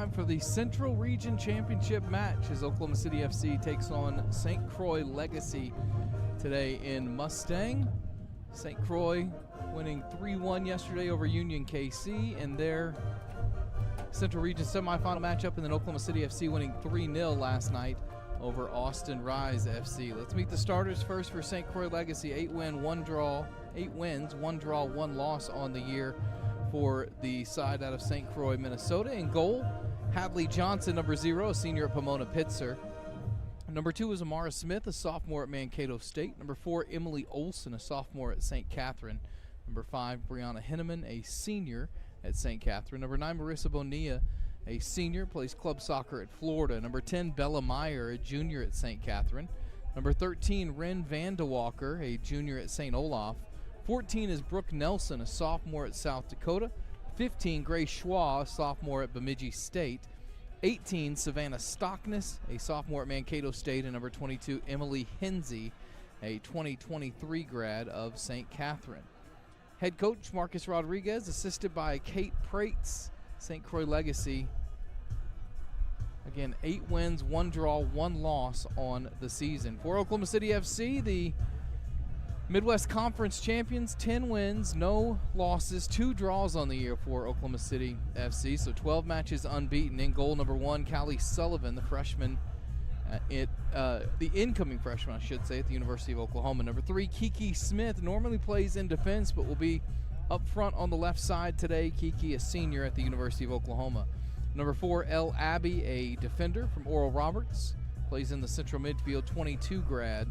time for the Central Region Championship match as Oklahoma City FC takes on St. Croix Legacy today in Mustang. St. Croix winning 3-1 yesterday over Union KC in their Central Region semifinal matchup, and then Oklahoma City FC winning 3-0 last night over Austin Rise FC. Let's meet the starters first for St. Croix Legacy. 8 wins, 1 draw, 1 loss on the year for the side out of St. Croix, Minnesota. In goal, Hadley Johnson, number 0, a senior at Pomona Pitzer. Number 2 is Amara Smith, a sophomore at Mankato State. Number 4, Emily Olson, a sophomore at St. Catherine. Number 5, Brianna Henneman, a senior at St. Catherine. Number 9, Marissa Bonilla, a senior, plays club soccer at Florida. Number 10, Bella Meyer, a junior at St. Catherine. Number 13, Ren Vandewalker, a junior at St. Olaf. 14 is Brooke Nelson, a sophomore at South Dakota. 15, Grace Schwa, a sophomore at Bemidji State. 18, Savannah Stockness, a sophomore at Mankato State. And number 22, Emily Hensey, a 2023 grad of St. Catherine. Head coach Marcus Rodriguez, assisted by Kate Prates. St. Croix Legacy, again, 8 wins, 1 draw, 1 loss on the season. For Oklahoma City FC, the Midwest Conference champions, 10 wins, no losses, 2 draws on the year for Oklahoma City FC, so 12 matches unbeaten. In goal, number 1, Callie Sullivan, the freshman, the incoming freshman, I should say, at the University of Oklahoma. Number 3, Kiki Smith, normally plays in defense, but will be up front on the left side today. Kiki, a senior at the University of Oklahoma. Number 4, Elle Abbey, a defender from Oral Roberts, plays in the central midfield, 2022 grad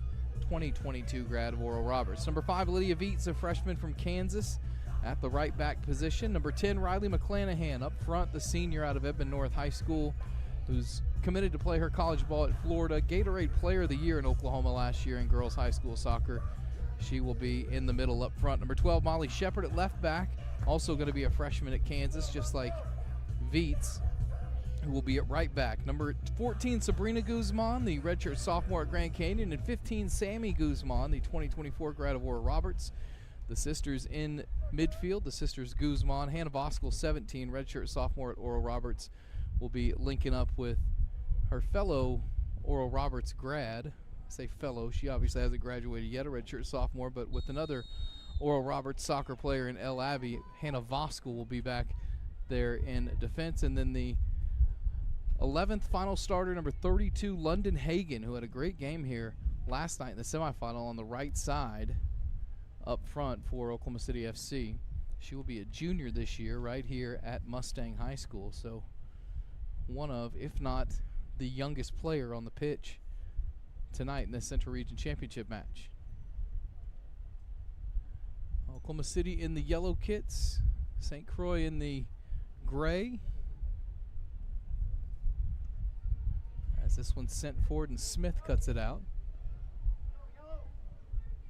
of Oral Roberts. Number 5, Lydia Vietz, a freshman from Kansas at the right back position. Number 10, Riley McClanahan, up front, the senior out of Edmond North High School, who's committed to play her college ball at Florida. Gatorade Player of the Year in Oklahoma last year in girls high school soccer. She will be in the middle up front. Number 12, Molly Shepard at left back, also going to be a freshman at Kansas, just like Vietz, who will be at right back. Number 14, Sabrina Guzman, the redshirt sophomore at Grand Canyon. And 15, Sammy Guzman, the 2024 grad of Oral Roberts. The sisters in midfield, the sisters Guzman. Hannah Voskel, 17, redshirt sophomore at Oral Roberts, will be linking up with her fellow Oral Roberts grad. I say fellow, she obviously hasn't graduated yet, a redshirt sophomore, but with another Oral Roberts soccer player in Elle Abbey, Hannah Voskel, will be back there in defense. And then the 11th final starter, number 32, London Hagan, who had a great game here last night in the semifinal on the right side up front for Oklahoma City FC. She will be a junior this year right here at Mustang High School, so one of, if not the youngest player on the pitch tonight in the Central Region Championship match. Oklahoma City in the yellow kits, St. Croix in the gray. As this one's sent forward and Smith cuts it out.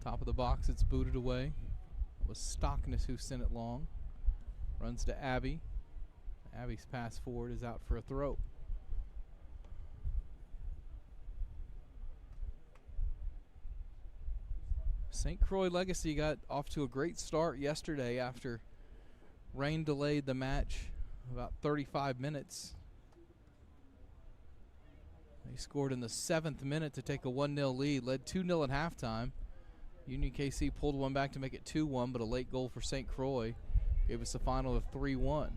Top of the box, it's booted away. It was Stockness who sent it long. Runs to Abby. Abby's pass forward is out for a throw. St. Croix Legacy got off to a great start yesterday after rain delayed the match about 35 minutes. They scored in the 7th minute to take a 1-0 lead, led 2-0 at halftime. Union KC pulled one back to make it 2-1, but a late goal for St. Croix gave us a final of 3-1.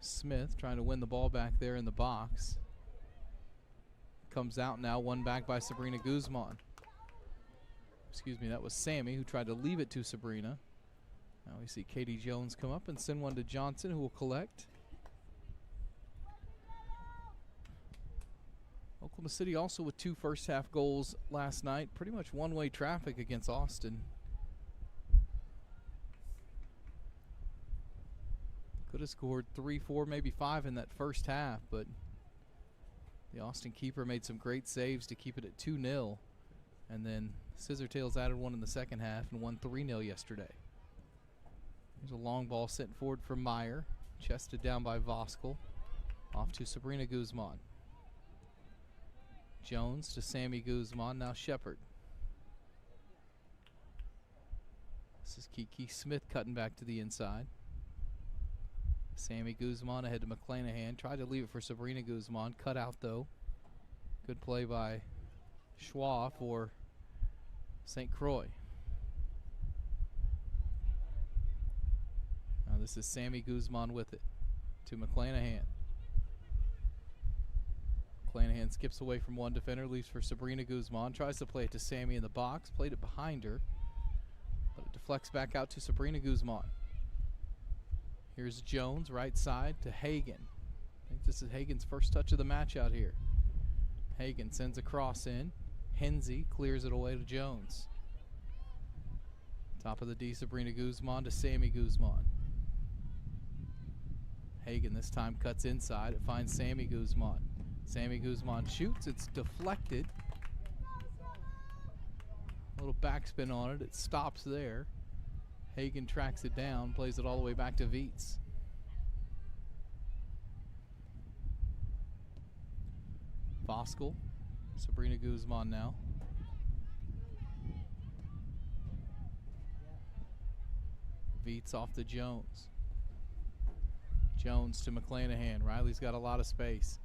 Smith trying to win the ball back there in the box. Comes out now, won back by Sabrina Guzman. Excuse me, that was Sammy who tried to leave it to Sabrina. Now we see Katie Jones come up and send one to Johnson, who will collect. Oklahoma City also with 2 first-half goals last night. Pretty much one-way traffic against Austin. Could have scored 3, 4, maybe 5 in that first half, but the Austin keeper made some great saves to keep it at 2-0. And then Scissortails added one in the second half and won 3-0 yesterday. There's a long ball sent forward from Meyer. Chested down by Voskel. Off to Sabrina Guzman. Jones to Sammy Guzman, now Shepard. This is Kiki Smith cutting back to the inside. Sammy Guzman ahead to McClanahan. Tried to leave it for Sabrina Guzman. Cut out, though. Good play by Schwa for St. Croix. Now this is Sammy Guzman with it to McClanahan. McClanahan skips away from one defender, leaves for Sabrina Guzman. Tries to play it to Sammy in the box. Played it behind her, but it deflects back out to Sabrina Guzman. Here's Jones, right side to Hagen. I think this is Hagen's first touch of the match out here. Hagen sends a cross in. Hensey clears it away to Jones. Top of the D, Sabrina Guzman to Sammy Guzman. Hagen this time cuts inside. It finds Sammy Guzman. Sammy Guzman shoots. It's deflected. A little backspin on it. It stops there. Hagen tracks it down, plays it all the way back to Viets. Voskel, Sabrina Guzman now. Viets off to Jones. Jones to McClanahan. Riley's got a lot of space.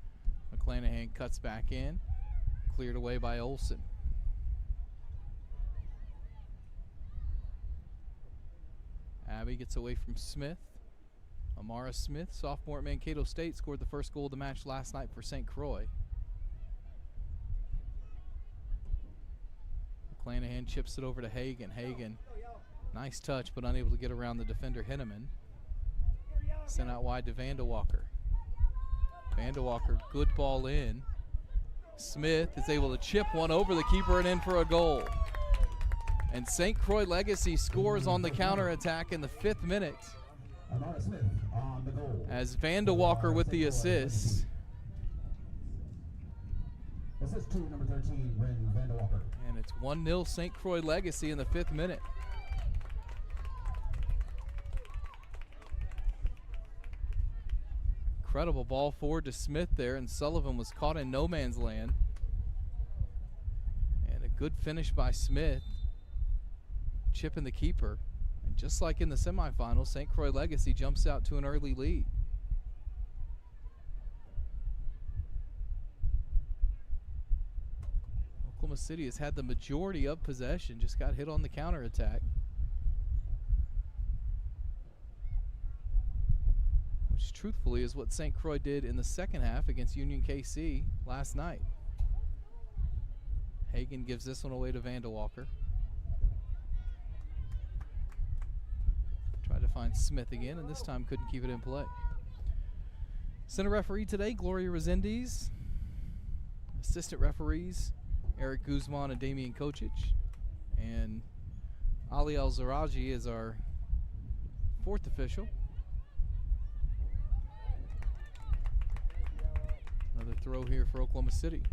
McClanahan cuts back in. Cleared away by Olsen. Abby gets away from Smith. Amara Smith, sophomore at Mankato State, scored the first goal of the match last night for St. Croix. McClanahan chips it over to Hagen. Hagen, nice touch, but unable to get around the defender Henneman. Sent out wide to Vandewalker. Vandewalker, good ball in. Smith is able to chip one over the keeper and in for a goal. And St. Croix Legacy scores on the counterattack in the 5th minute. Smith on the goal. As Vandewalker with the assist. Assist to number 13, Bryn Vandewalker. And it's 1-0 St. Croix Legacy in the 5th minute. Incredible ball forward to Smith there, and Sullivan was caught in no man's land. And a good finish by Smith, chipping the keeper. And just like in the semifinals, St. Croix Legacy jumps out to an early lead. Oklahoma City has had the majority of possession, just got hit on the counterattack. Which truthfully is what St. Croix did in the second half against Union KC last night. Hagen gives this one away to Vandewalker. Tried to find Smith again, and this time couldn't keep it in play. Center referee today, Gloria Resendiz. Assistant referees, Eric Guzman and Damian Kocic. And Ali Al-Zaraji is our 4th official. Another throw here for Oklahoma City.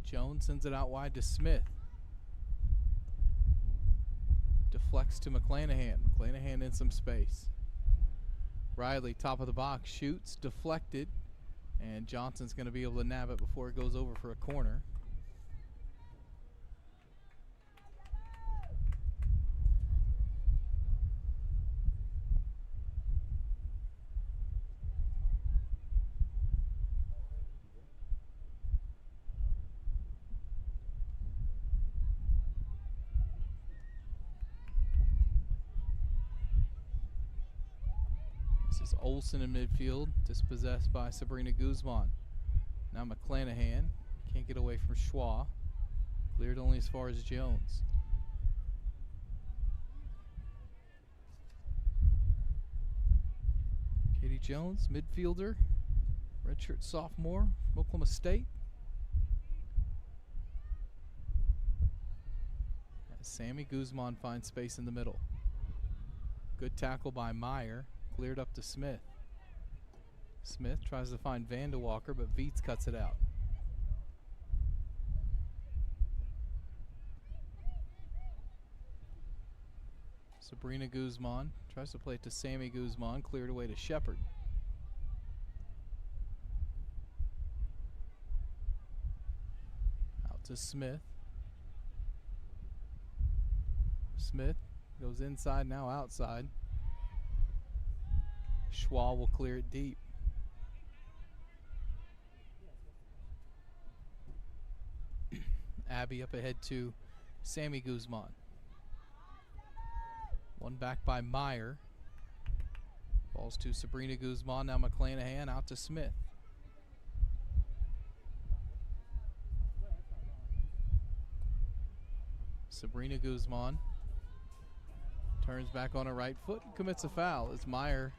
Jones sends it out wide to Smith. Deflects to McClanahan. McClanahan in some space. Riley, top of the box, shoots, deflected, and Johnson's going to be able to nab it before it goes over for a corner. This is Olsen in midfield, dispossessed by Sabrina Guzman. Now McClanahan can't get away from Schwa. Cleared only as far as Jones. Katie Jones, midfielder, redshirt sophomore from Oklahoma State. As Sammy Guzman finds space in the middle. Good tackle by Meyer. Cleared up to Smith. Smith tries to find Vandewalker, but Viets cuts it out. Sabrina Guzman tries to play it to Sammy Guzman, cleared away to Shepard. Out to Smith. Smith goes inside, now outside. Schwal will clear it deep. Abby up ahead to Sammy Guzman. One back by Meyer. Balls to Sabrina Guzman, now McClanahan out to Smith. Sabrina Guzman turns back on her right foot and commits a foul as Meyer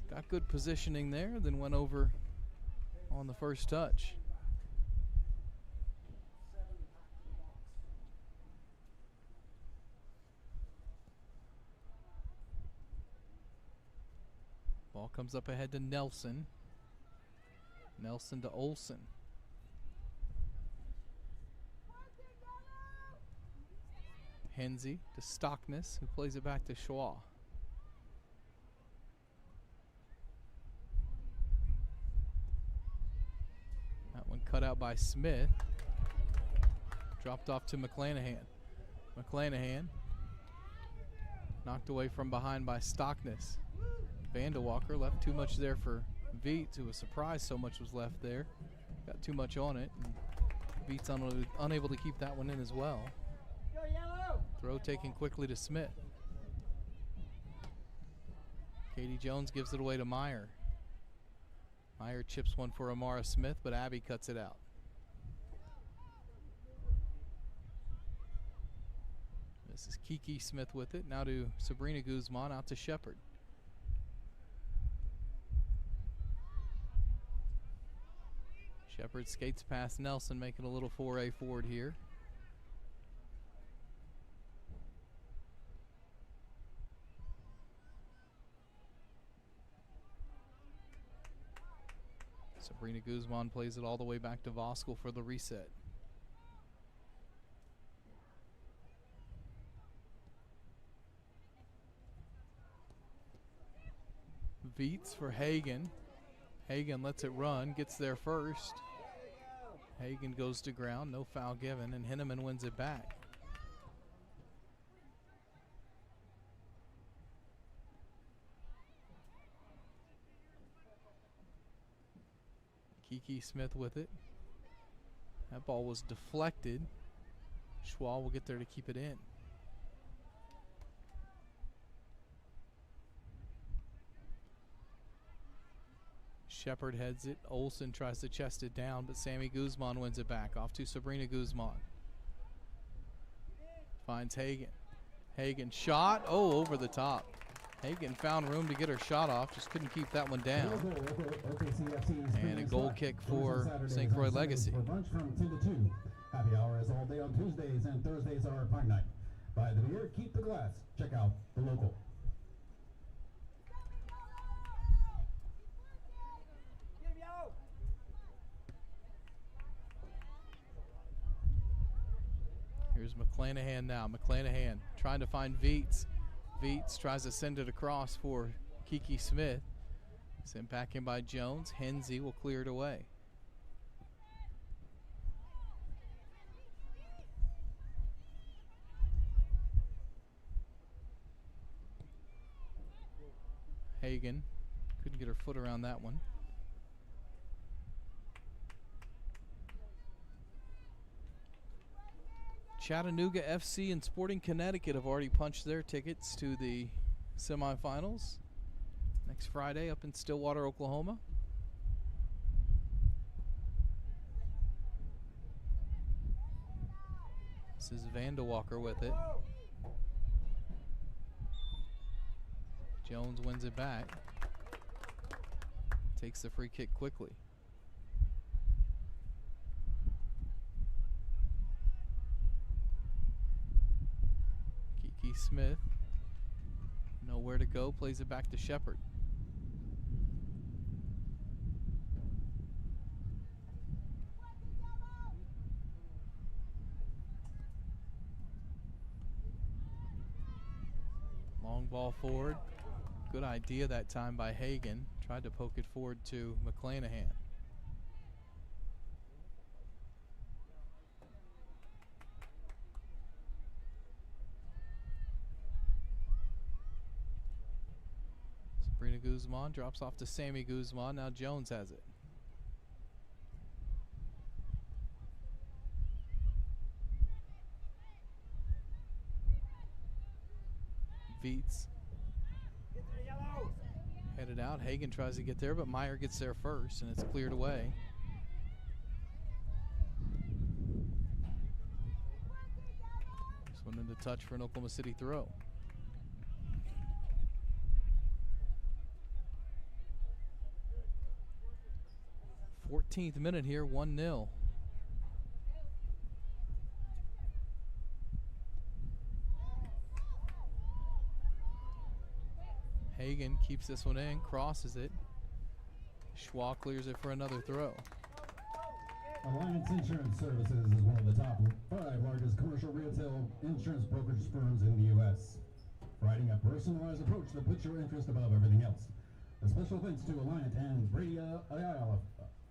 got good positioning there, then went over on the first touch. Ball comes up ahead to Nelson. Nelson to Olsen. Hensey to Stockness, who plays it back to Schwa. That one cut out by Smith. Dropped off to McClanahan. McClanahan knocked away from behind by Stockness. Vandewalker left too much there for Veets, who was surprised so much was left there. Got too much on it. And Veets unable to keep that one in as well. Throw taken quickly to Smith. Katie Jones gives it away to Meyer. Meyer chips one for Amara Smith, but Abby cuts it out. This is Kiki Smith with it. Now to Sabrina Guzman, out to Shepard. Shepard skates past Nelson, making a little foray forward here. Sabrina Guzman plays it all the way back to Voskuhl for the reset. Veets for Hagen. Hagen lets it run, gets there first. Hagen goes to ground, no foul given, and Henneman wins it back. Kiki Smith with it. That ball was deflected. Schwal will get there to keep it in. Shepard heads it. Olsen tries to chest it down, but Sammy Guzman wins it back. Off to Sabrina Guzman. Finds Hagen. Hagen shot. Oh, over the top. Hagen found room to get her shot off, just couldn't keep that one down. And a goal kick for St. Croix Legacy. Lunch from 10 to 2. Happy hour is all day on Tuesdays, and Thursdays are pint night. Buy the beer, keep the glass. Check out the local. Here's McClanahan now. McClanahan trying to find Veets. Veets tries to send it across for Kiki Smith. Sent back in by Jones. Hensey will clear it away. Hagen couldn't get her foot around that one. Chattanooga FC and Sporting Connecticut have already punched their tickets to the semifinals next Friday up in Stillwater, Oklahoma. This is Vandewalker with it. Jones wins it back. Takes the free kick quickly. Kiki Smith, nowhere to go, plays it back to Shepard. Long ball forward. Good idea that time by Hagen. Tried to poke it forward to McClanahan. Sabrina Guzman drops off to Sammy Guzman. Now Jones has it. Viets headed out. Hagen tries to get there, but Meyer gets there first, and it's cleared away. This one into touch for an Oklahoma City throw. 14th minute here, 1-0. Hagen keeps this one in, crosses it. Schwa clears it for another throw. Alliance Insurance Services is one of the top 5 largest commercial retail insurance brokerage firms in the U.S., providing a personalized approach that puts your interest above everything else. A special thanks to Alliant and Brady Ayala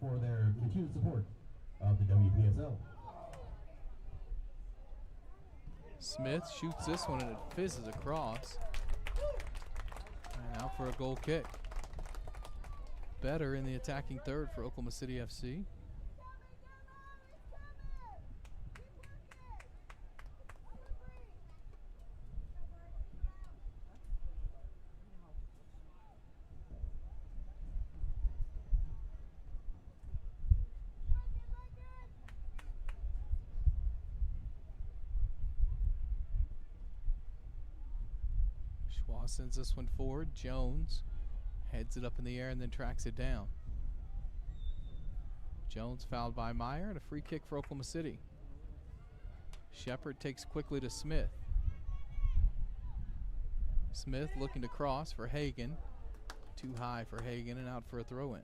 for their continued support of the WPSL. Smith shoots this one and it fizzes across. And out for a goal kick. Better in the attacking third for Oklahoma City FC. Sends this one forward. Jones heads it up in the air and then tracks it down. Jones fouled by Meyer and a free kick for Oklahoma City. Shepard takes quickly to Smith. Smith looking to cross for Hagen. Too high for Hagen and out for a throw-in.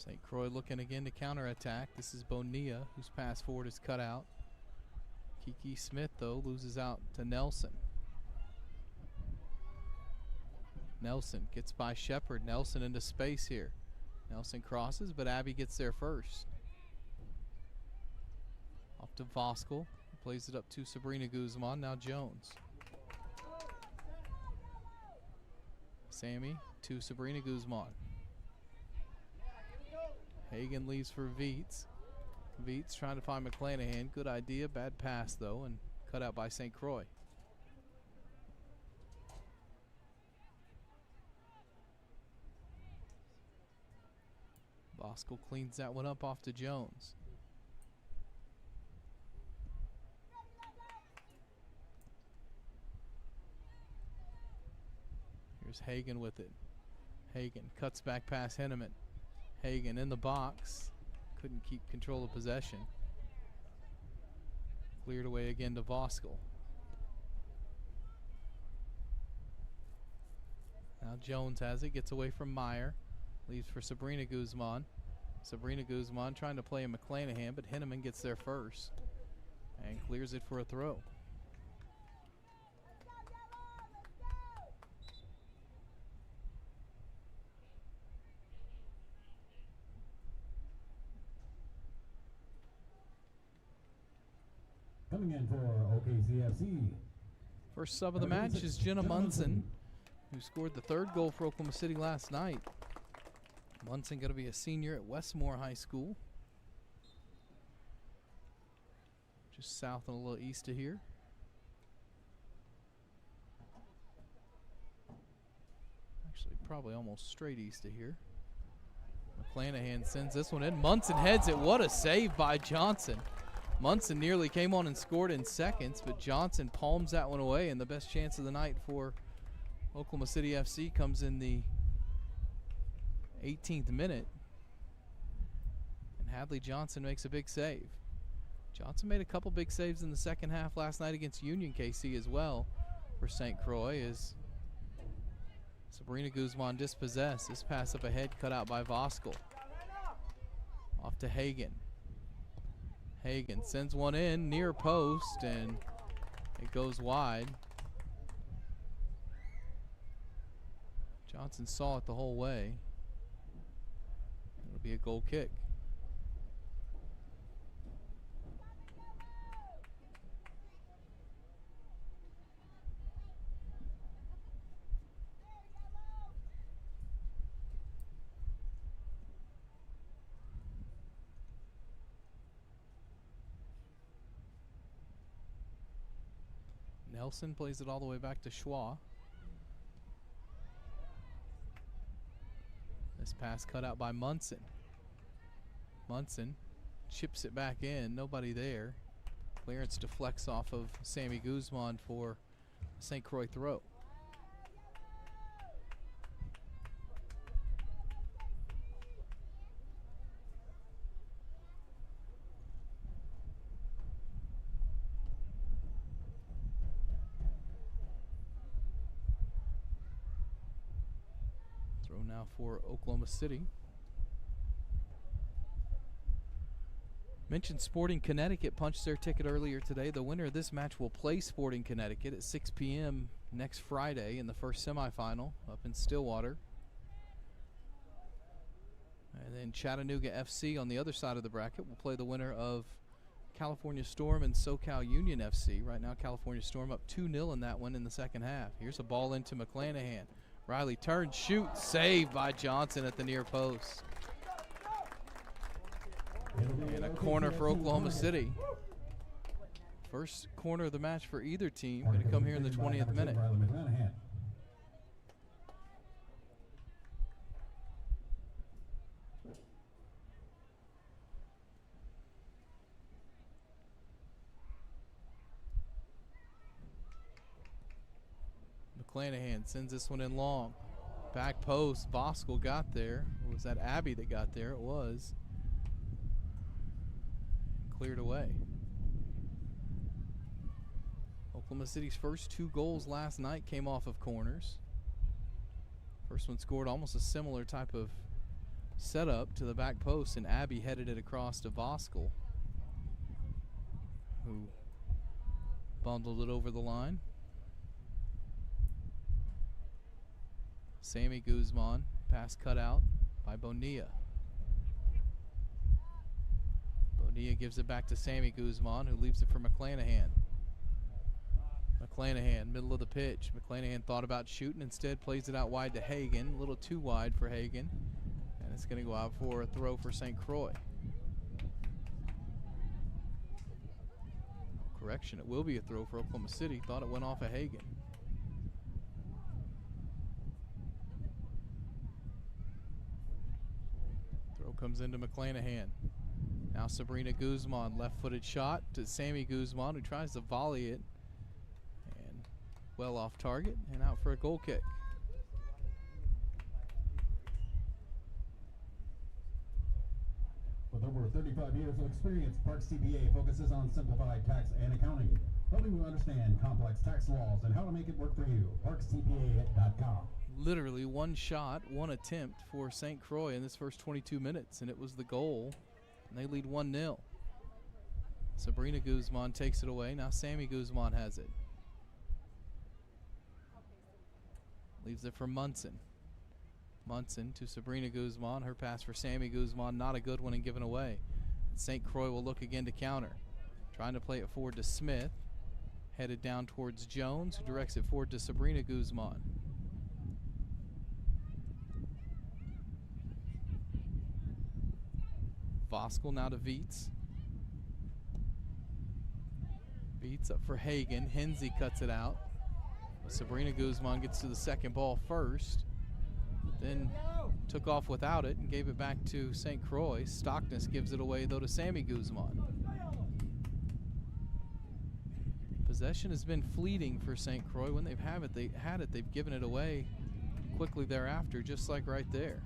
St. Croix looking again to counterattack. This is Bonilla, whose pass forward is cut out. Kiki Smith, though, loses out to Nelson. Nelson gets by Shepard. Nelson into space here. Nelson crosses, but Abby gets there first. Off to Voskel. Plays it up to Sabrina Guzman. Now Jones. Sammy to Sabrina Guzman. Hagen leaves for Viets. Viets trying to find McClanahan. Good idea. Bad pass, though, and cut out by St. Croix. Voskel cleans that one up off to Jones. Here's Hagen with it. Hagen cuts back past Henneman. Hagen in the box. Couldn't keep control of possession. Cleared away again to Voskel. Now Jones has it. Gets away from Meyer. Leaves for Sabrina Guzman. Sabrina Guzman trying to play a McClanahan, but Henneman gets there first. And clears it for a throw. Coming in for OKCFC. First sub of the match is Jenna Munson, who scored the third goal for Oklahoma City last night. Munson going to be a senior at Westmore High School. Just south and a little east of here. Actually, probably almost straight east of here. McClanahan sends this one in. Munson heads it. What a save by Johnson. Munson nearly came on and scored in seconds, but Johnson palms that one away, and the best chance of the night for Oklahoma City FC comes in the 18th minute. And Hadley Johnson makes a big save. Johnson made a couple big saves in the second half last night against Union KC as well for St. Croix as Sabrina Guzman dispossessed. This pass up ahead cut out by Voskel. Off to Hagan. Hagan sends one in near post, and it goes wide. Johnson saw it the whole way. It'll be a goal kick. Nelson plays it all the way back to Schwa. This pass cut out by Munson. Munson chips it back in. Nobody there. Clearance deflects off of Sammy Guzman for St. Croix throw. Now for Oklahoma City. Mentioned Sporting Connecticut punched their ticket earlier today. The winner of this match will play Sporting Connecticut at 6 p.m. next Friday in the first semifinal up in Stillwater. And then Chattanooga FC on the other side of the bracket will play the winner of California Storm and SoCal Union FC. Right now California Storm up 2-0 in that one in the second half. Here's a ball into McClanahan. Riley turns, shoots, saved by Johnson at the near post. And a corner for Oklahoma City. First corner of the match for either team. Going to come here in the 20th minute. McClanahan sends this one in long. Back post, Voskuhl got there. Or was that Abbey that got there? It was. Cleared away. Oklahoma City's first 2 goals last night came off of corners. First one scored almost a similar type of setup to the back post, and Abbey headed it across to Voskuhl, who bundled it over the line. Sammy Guzman, pass cut out by Bonilla. Bonilla gives it back to Sammy Guzman, who leaves it for McClanahan. McClanahan, middle of the pitch. McClanahan thought about shooting, instead plays it out wide to Hagan. A little too wide for Hagan. And it's going to go out for a throw for St. Croix. Correction, it will be a throw for Oklahoma City. Thought it went off of Hagan. Comes into McClanahan. Now Sabrina Guzman, left-footed shot to Sammy Guzman, who tries to volley it. And well off target and out for a goal kick. With over 35 years of experience, Parks CPA focuses on simplified tax and accounting, helping you understand complex tax laws and how to make it work for you. ParksCPA.com. Literally one shot, one attempt for St. Croix in this first 22 minutes, and it was the goal, and they lead 1-0. Sabrina Guzman takes it away. Now Sammy Guzman has it. Leaves it for Munson. Munson to Sabrina Guzman. Her pass for Sammy Guzman, not a good one and given away. St. Croix will look again to counter. Trying to play it forward to Smith. Headed down towards Jones, who directs it forward to Sabrina Guzman. Voskuhl now to Viets. Viets up for Hagan. Hensey cuts it out. Sabrina Guzman gets to the second ball first. Then took off without it and gave it back to St. Croix. Stockness gives it away, though, to Sammy Guzman. Possession has been fleeting for St. Croix. When they've had it, they've given it away quickly thereafter, just like right there.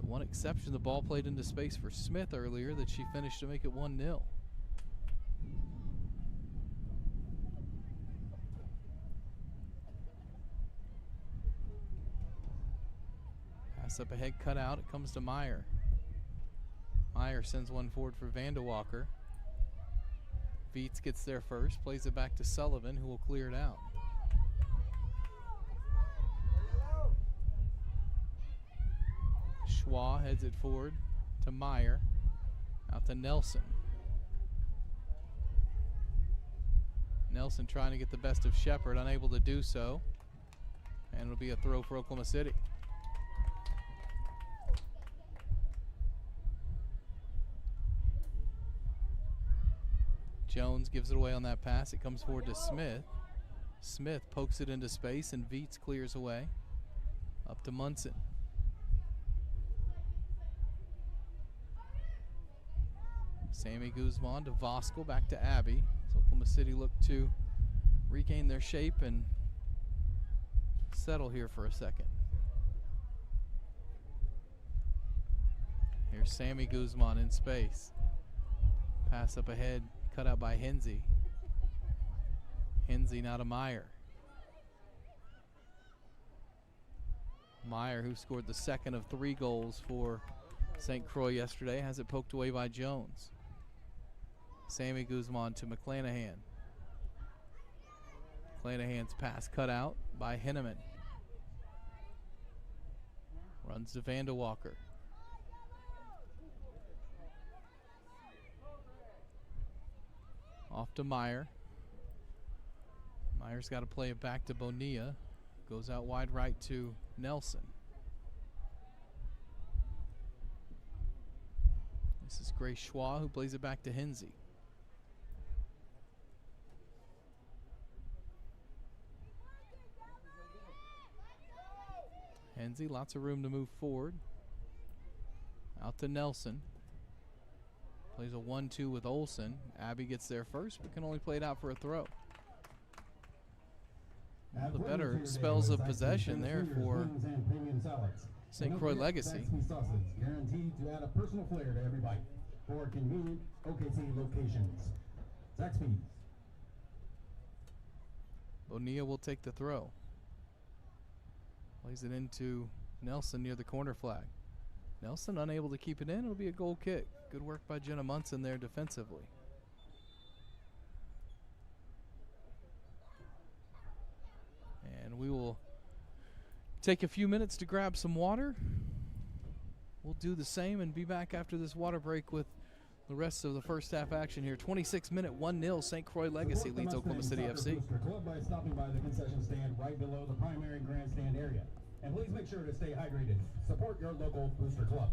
The one exception, the ball played into space for Smith earlier that she finished to make it 1-0. Pass up ahead, cut out. It comes to Meyer. Meyer sends one forward for Vandewalker. Viets gets there first, plays it back to Sullivan, who will clear it out. Schwa heads it forward to Meyer. Out to Nelson. Nelson trying to get the best of Shepard, unable to do so. And it'll be a throw for Oklahoma City. Jones gives it away on that pass. It comes forward to Smith. Smith pokes it into space, and Viets clears away. Up to Munson. Sammy Guzman to Voskel, back to Abbey. So Oklahoma City look to regain their shape and settle here for a second. Here's Sammy Guzman in space. Pass up ahead, cut out by Hensey. Hensey now to Meyer. Meyer, who scored the second of 3 goals for St. Croix yesterday, has it poked away by Jones. Sammy Guzman to McClanahan. McClanahan's pass cut out by Henneman. Runs to Vandewalker. Off to Meyer. Meyer's got to play it back to Bonilla. Goes out wide right to Nelson. This is Grace Schwa, who plays it back to Hensey. Hensey, lots of room to move forward. Out to Nelson. Plays a 1-2 with Olsen. Abbey gets there first, but can only play it out for a throw. One of the better spells of possession there for St. Croix Legacy. Guaranteed to add a personal flair to every bite for convenient OKC locations. Zaxby's. Bonilla will take the throw. Plays it into Nelson near the corner flag. Nelson unable to keep it in. It'll be a goal kick. Good work by Jenna Munson there defensively. And we will take a few minutes to grab some water. We'll do the same and be back after this water break with the rest of the first half action here. 26-minute, 1-0 St. Croix Legacy leads Oklahoma City FC. Club by stopping by the concession stand right below the primary grandstand area. And please make sure to stay hydrated. Support your local booster club.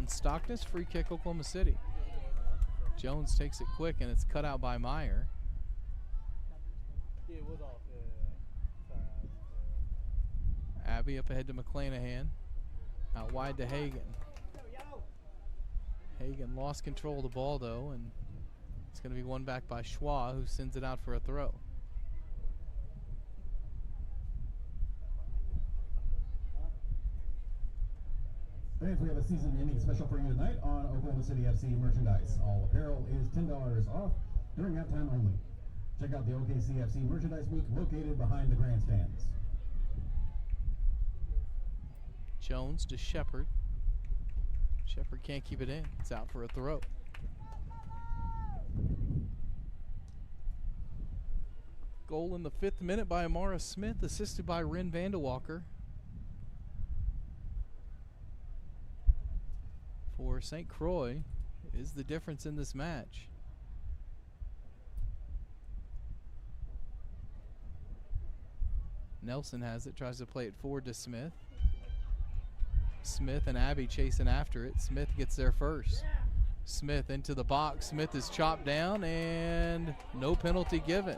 on Stockness. Free kick, Oklahoma City. Jones takes it quick, and it's cut out by Meyer. Abbey up ahead to McClanahan. Out wide to Hagan. Hagan lost control of the ball, though, and it's going to be won back by Schwa, who sends it out for a throw. Fans, we have a season-ending special for you tonight on Oklahoma City FC merchandise. All apparel is $10 off during halftime only. Check out the OKC FC merchandise booth located behind the grandstands. Jones to Shepard. Shepard can't keep it in. It's out for a throw. Goal in the 5th minute by Amara Smith, assisted by Ren Vandewalker. For St. Croix is the difference in this match. Nelson has it, tries to play it forward to Smith. Smith and Abbey chasing after it. Smith gets there first. Smith into the box. Smith is chopped down and no penalty given.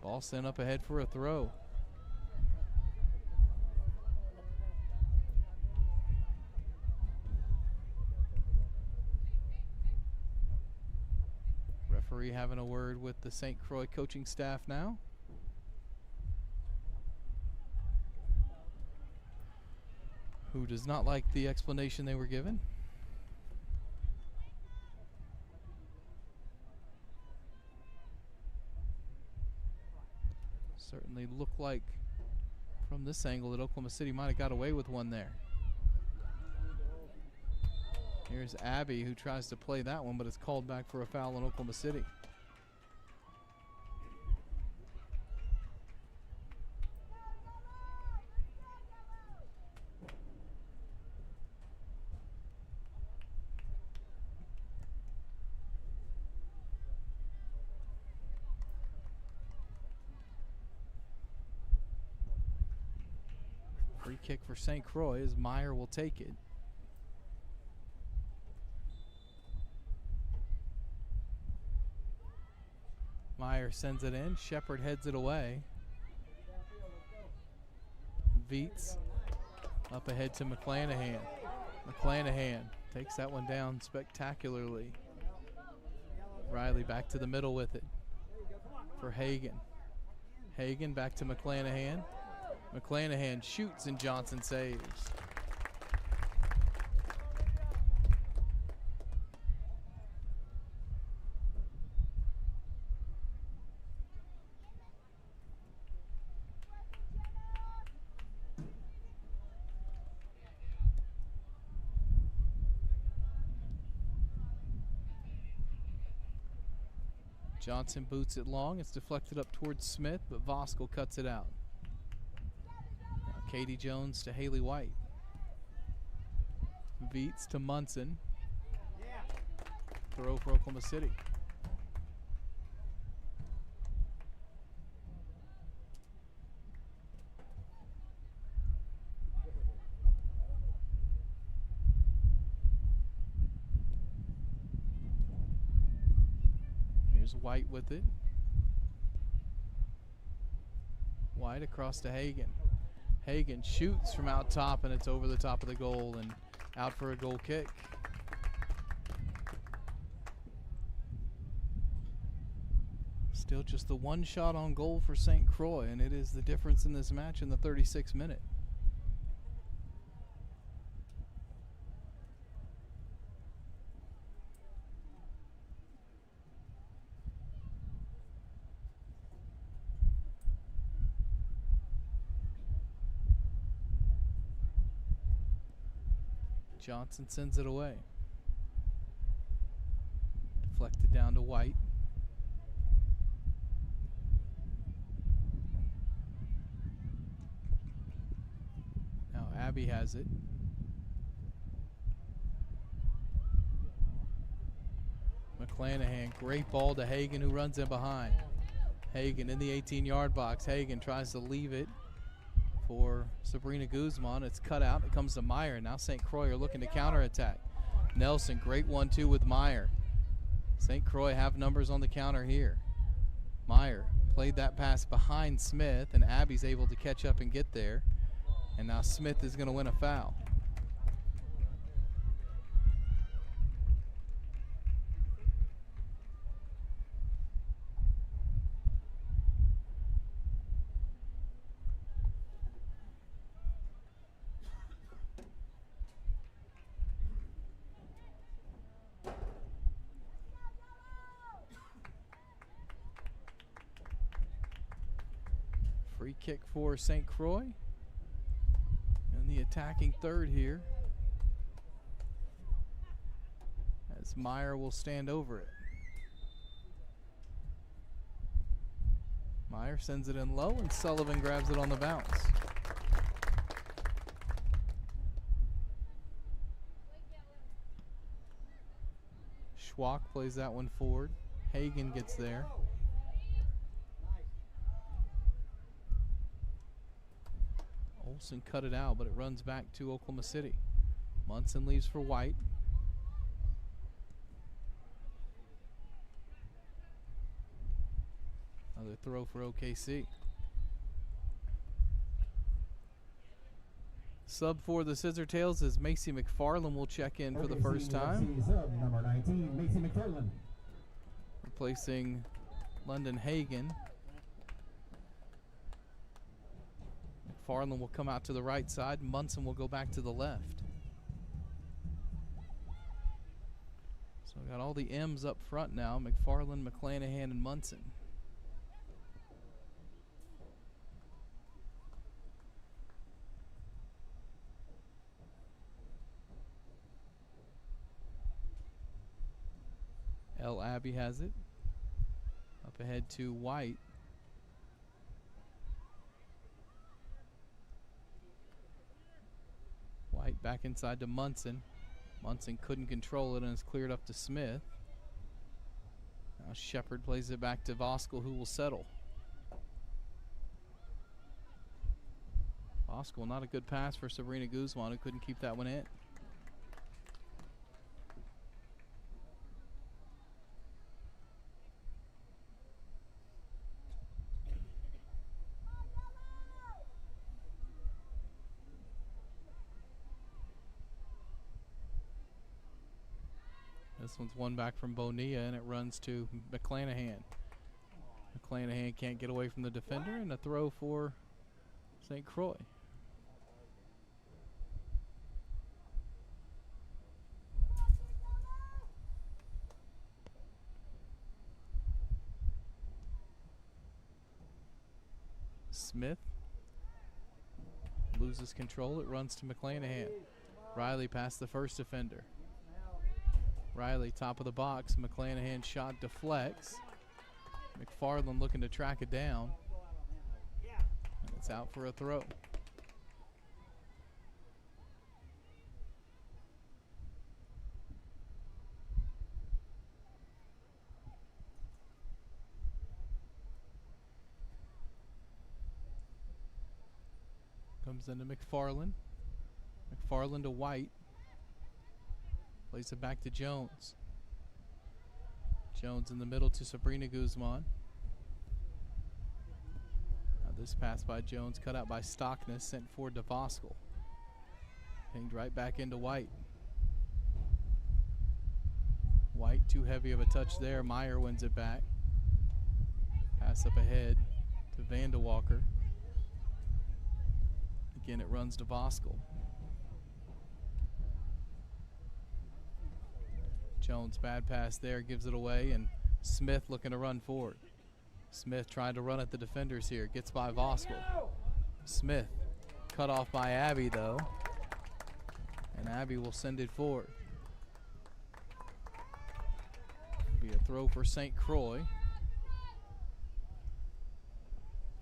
Ball sent up ahead for a throw. Referee having a word with the St. Croix coaching staff now. Who does not like the explanation they were given. Certainly looked like from this angle that Oklahoma City might have got away with one there. Here's Abbey, who tries to play that one, but it's called back for a foul on Oklahoma City. Free kick for St. Croix as Meyer will take it. Meyer sends it in. Shepard heads it away. Viets up ahead to McClanahan. McClanahan takes that one down spectacularly. Riley back to the middle with it for Hagan. Hagan back to McClanahan. McClanahan shoots and Johnson saves. Johnson boots it long. It's deflected up towards Smith, but Voskel cuts it out. Katie Jones to Haley White. Viets to Munson. Throw for Oklahoma City. Here's White with it. White across to Hagan. Hagan shoots from out top, and it's over the top of the goal and out for a goal kick. Still just the one shot on goal for St. Croix, and it is the difference in this match in the 36th minute. Johnson sends it away. Deflected down to White. Now Abbey has it. McClanahan, great ball to Hagan, who runs in behind. Hagan in the 18-yard box. Hagan tries to leave it. for Sabrina Guzman. It's cut out. It comes to Meyer. Now St. Croix are looking to counterattack. Nelson, great 1-2 with Meyer. St. Croix have numbers on the counter here. Meyer played that pass behind Smith, and Abby's able to catch up and get there. And now Smith is going to win a foul. Free kick for St. Croix. And the attacking third here, as Meyer will stand over it. Meyer sends it in low, and Sullivan grabs it on the bounce. Schwach plays that one forward. Hagan gets there. Olsen cut it out, but it runs back to Oklahoma City. Munson leaves for White. Another throw for OKC. Sub for the Scissor Tails is Macy McFarland will check in for the first time. Sub number 19, Macy McFarland. Replacing London Hagan. McFarland will come out to the right side. Munson will go back to the left. So we got all the M's up front now. McFarland, McClanahan, and Munson. El Abbey has it. Up ahead to White. White back inside to Munson. Munson couldn't control it and it's cleared up to Smith. Now Shepard plays it back to Voskuhl, who will settle. Voskuhl, not a good pass for Sabrina Guzman, who couldn't keep that one in. This one's one back from Bonilla, and it runs to McClanahan. McClanahan can't get away from the defender, and a throw for St. Croix. Smith loses control. It runs to McClanahan. Riley past the first defender. Riley, top of the box. McClanahan shot deflects. McFarland looking to track it down. And it's out for a throw. Comes into McFarland. McFarland to White. Plays it back to Jones. Jones in the middle to Sabrina Guzman. Now this pass by Jones cut out by Stockness, sent forward to Voskuhl. Pinged right back into White. White too heavy of a touch there. Meyer wins it back. Pass up ahead to Vandewalker. Again, it runs to Voskuhl. Jones, bad pass there, gives it away, and Smith looking to run forward. Smith trying to run at the defenders here, gets by Voskuhl. Smith cut off by Abbey though, and Abbey will send it forward. Be a throw for St. Croix.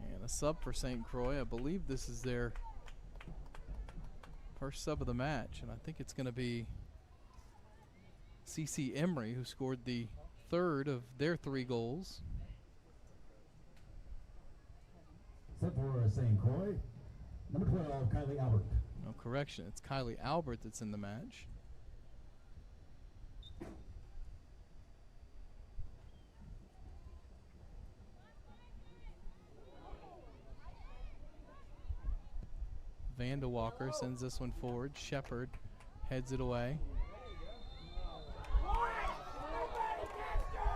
And a sub for St. Croix. I believe this is their first sub of the match, and I think it's going to be C.C. Emery, who scored the third of their 3 goals. Sub for St. Croix, Number 12, Kylie Albert. No correction, it's Kylie Albert that's in the match. Vanda Walker sends this one forward. Shepard heads it away.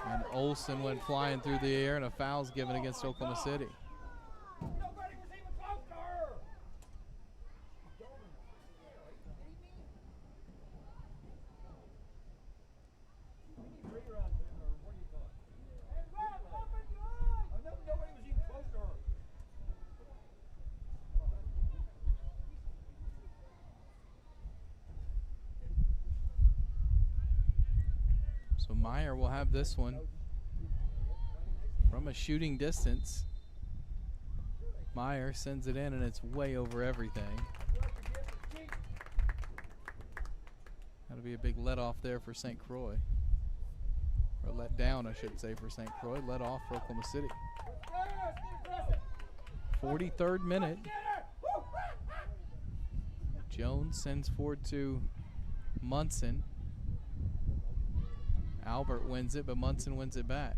And Olsen went flying through the air, and a foul's given against Oklahoma City. So Meyer will have this one from a shooting distance. Meyer sends it in, and it's way over everything. That'll be a big let off there for St. Croix. Or let down, I should say, for St. Croix. Let off for Oklahoma City. 43rd minute. Jones sends forward to Munson. Albert wins it, but Munson wins it back.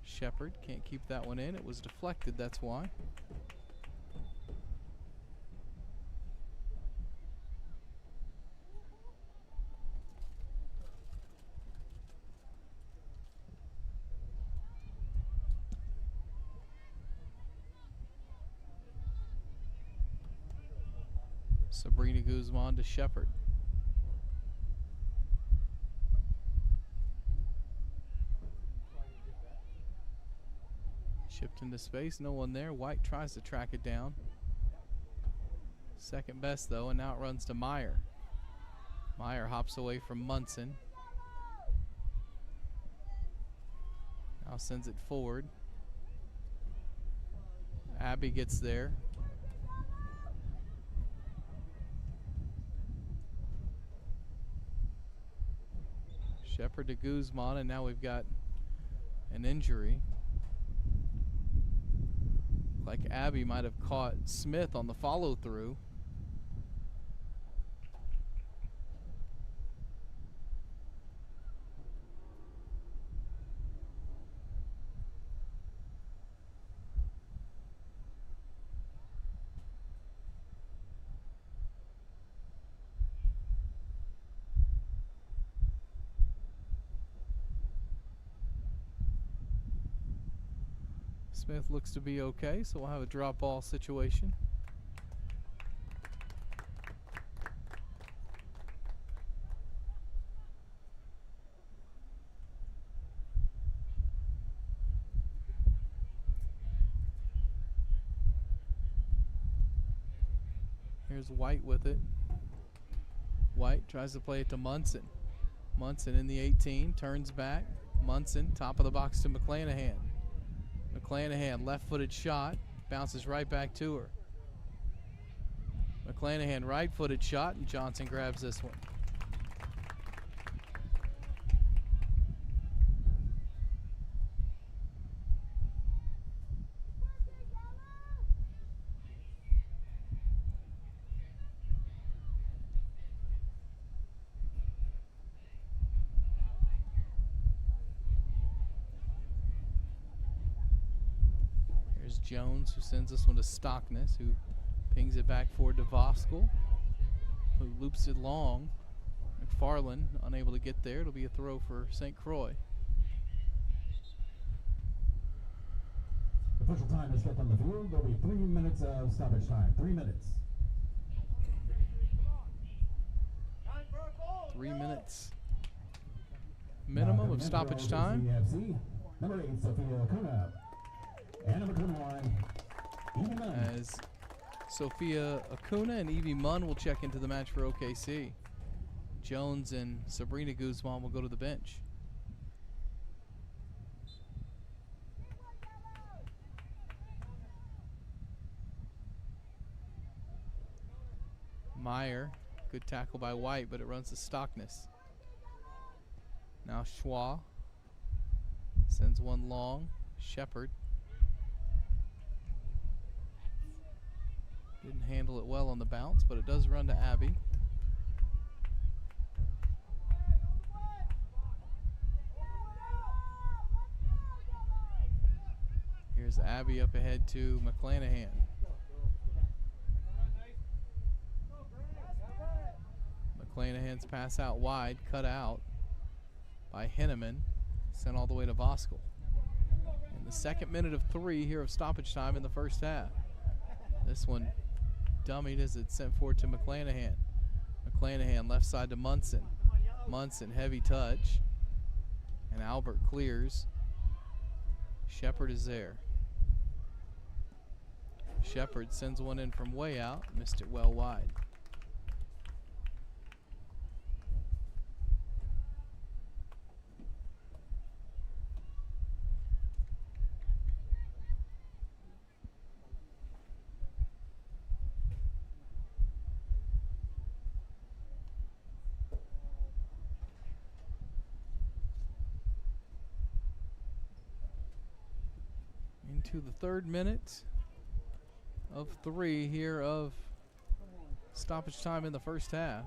Shepard can't keep that one in. It was deflected, that's why. Sabrina Guzman to Shepard. Chipped into space, no one there. White tries to track it down. Second best though, and now it runs to Meyer. Meyer hops away from Munson. Now sends it forward. Abby gets there. Shepard to Guzman, and now we've got an injury. Like Abby might have caught Smith on the follow through. Smith looks to be okay, so we'll have a drop ball situation. Here's White with it. White tries to play it to Munson. Munson in the 18, turns back. Munson, top of the box to McClanahan. McClanahan, left-footed shot, bounces right back to her. McClanahan, right-footed shot, and Johnson grabs this one. Jones, who sends this one to Stockness, who pings it back forward to Voskuhl, who loops it long. McFarland unable to get there. It'll be a throw for St. Croix. Official time is kept on the field. There'll be 3 minutes of stoppage time. 3 minutes. 3 minutes minimum of stoppage time. CFC, number 8, Sophia Acuna. And number 21, Evie Munn. As Sophia Acuna and Evie Munn will check into the match for OKC. Jones and Sabrina Guzman will go to the bench. Meyer, good tackle by White, but it runs to Stockness. Now Schwa sends one long. Shepard. Didn't handle it well on the bounce, but it does run to Abby. Here's Abby up ahead to McClanahan. McClanahan's pass out wide, cut out by Henneman, sent all the way to Voskuhl. In the second minute of 3 here of stoppage time in the first half. This one dummied as it's sent forward to McClanahan. McClanahan left side to Munson. Munson, heavy touch. And Albert clears. Shepard is there. Shepard sends one in from way out, missed it well wide. Into the third minute of 3 here of stoppage time in the first half.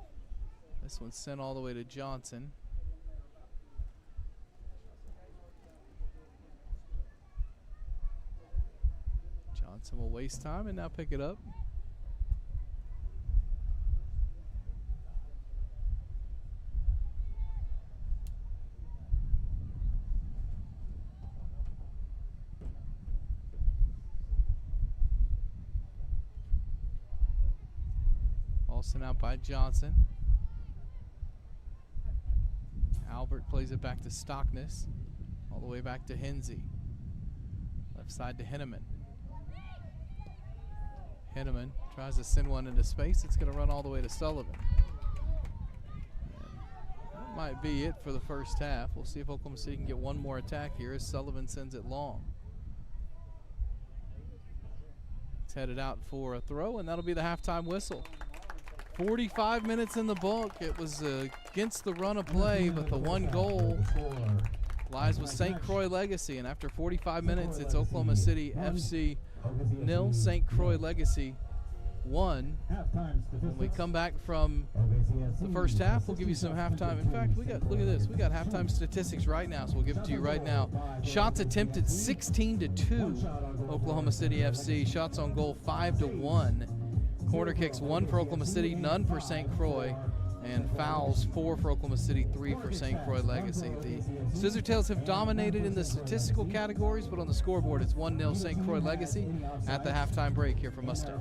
This one's sent all the way to Johnson. Johnson will waste time and now pick it up. Sent out by Johnson. Albert plays it back to Stockness, all the way back to Hensey. Left side to Henneman. Henneman tries to send one into space. It's going to run all the way to Sullivan. And that might be it for the first half. We'll see if Oklahoma City can get one more attack here as Sullivan sends it long. It's headed out for a throw, and that'll be the halftime whistle. 45 minutes in the book. It was against the run of play, but the one goal lies with St. Croix Legacy. And after 45 minutes, it's Oklahoma City FC 0, St. Croix Legacy 1. When we come back from the first half, we'll give you some halftime. In fact, look at this. We got halftime statistics right now, so we'll give it to you right now. Shots attempted 16-2, Oklahoma City FC. Shots on goal 5-1. Corner kicks 1 for Oklahoma City, none for St. Croix, and fouls 4 for Oklahoma City, 3 for St. Croix Legacy. The Scissortails have dominated in the statistical categories, but on the scoreboard it's 1-0 St. Croix Legacy at the halftime break here from Mustang.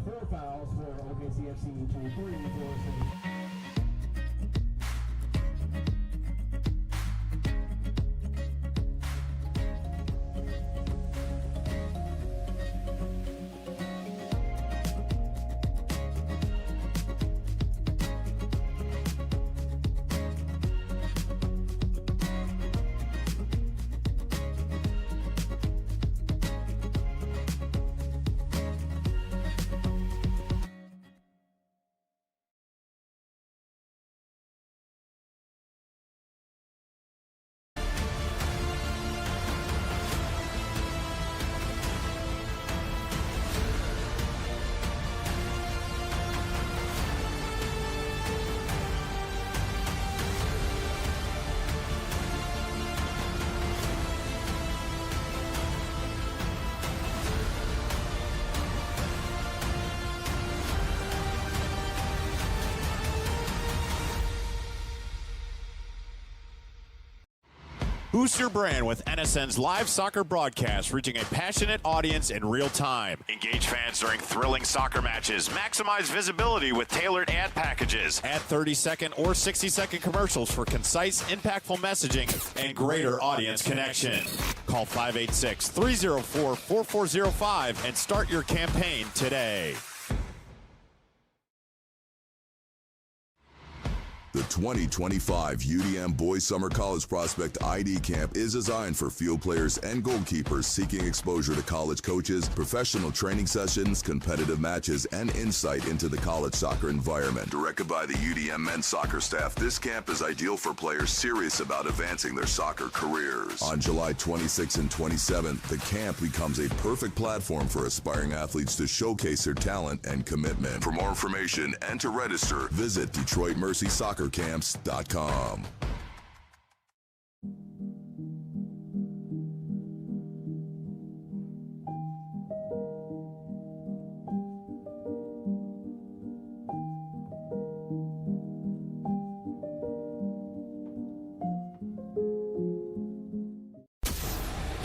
Boost your brand with NSN's live soccer broadcast, reaching a passionate audience in real time. Engage fans during thrilling soccer matches. Maximize visibility with tailored ad packages. Add 30-second or 60-second commercials for concise, impactful messaging and greater audience connection. Call 586-304-4405 and start your campaign today. The 2025 UDM Boys Summer College Prospect ID Camp is designed for field players and goalkeepers seeking exposure to college coaches, professional training sessions, competitive matches, and insight into the college soccer environment. Directed by the UDM men's soccer staff, this camp is ideal for players serious about advancing their soccer careers. On July 26th and 27th, the camp becomes a perfect platform for aspiring athletes to showcase their talent and commitment. For more information and to register, visit DetroitMercySoccerCamps.com.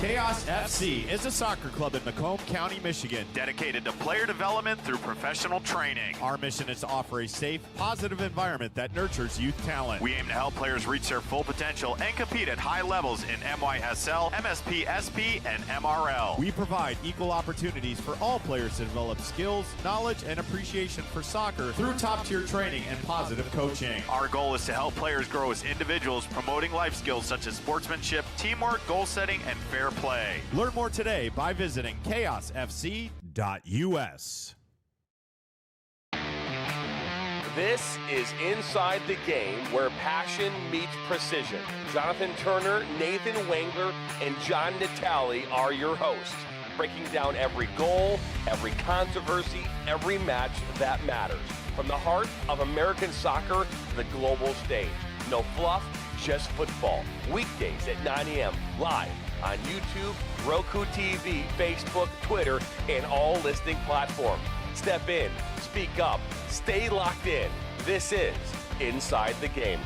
Chaos FC is a soccer club in Macomb County, Michigan, dedicated to player development through professional training. Our mission is to offer a safe, positive environment that nurtures youth talent. We aim to help players reach their full potential and compete at high levels in MYSL, MSP, SP, and MRL. We provide equal opportunities for all players to develop skills, knowledge, and appreciation for soccer through top-tier training and positive coaching. Our goal is to help players grow as individuals, promoting life skills such as sportsmanship, teamwork, goal setting, and fair play. Learn more today by visiting chaosfc.us. This is Inside the Game, where passion meets precision. Jonathan Turner, Nathan Wangler, and John Natale are your hosts, breaking down every goal, every controversy, every match that matters. From the heart of American soccer to the global stage. No fluff, just football. Weekdays at 9 a.m. live on YouTube, Roku TV, Facebook, Twitter, and all listening platforms. Step in, speak up, stay locked in. This is Inside the Game.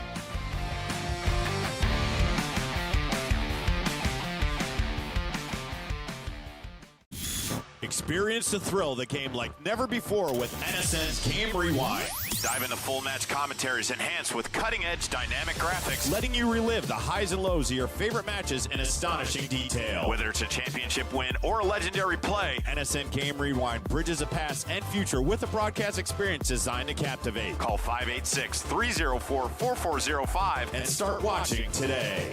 Experience the thrill of the game like never before with NSN's Game Rewind. Dive into full match commentaries enhanced with cutting-edge dynamic graphics, letting you relive the highs and lows of your favorite matches in astonishing detail. Whether it's a championship win or a legendary play, NSN Game Rewind bridges a past and future with a broadcast experience designed to captivate. Call 586-304-4405 and start watching today.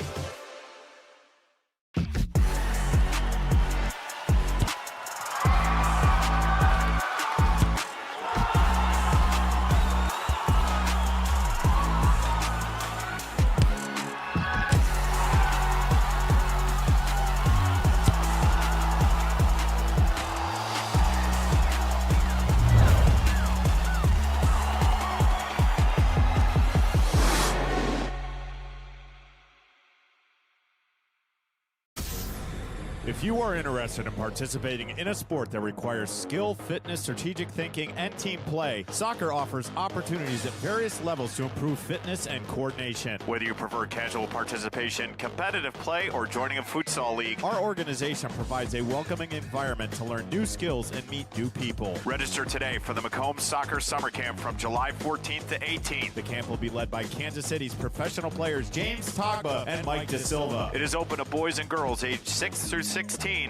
If you are interested in participating in a sport that requires skill, fitness, strategic thinking, and team play, soccer offers opportunities at various levels to improve fitness and coordination. Whether you prefer casual participation, competitive play, or joining a futsal league, our organization provides a welcoming environment to learn new skills and meet new people. Register today for the Macomb Soccer Summer Camp from July 14th to 18th. The camp will be led by Kansas City's professional players James Togba and Mike De Silva. It is open to boys and girls aged 6 through 16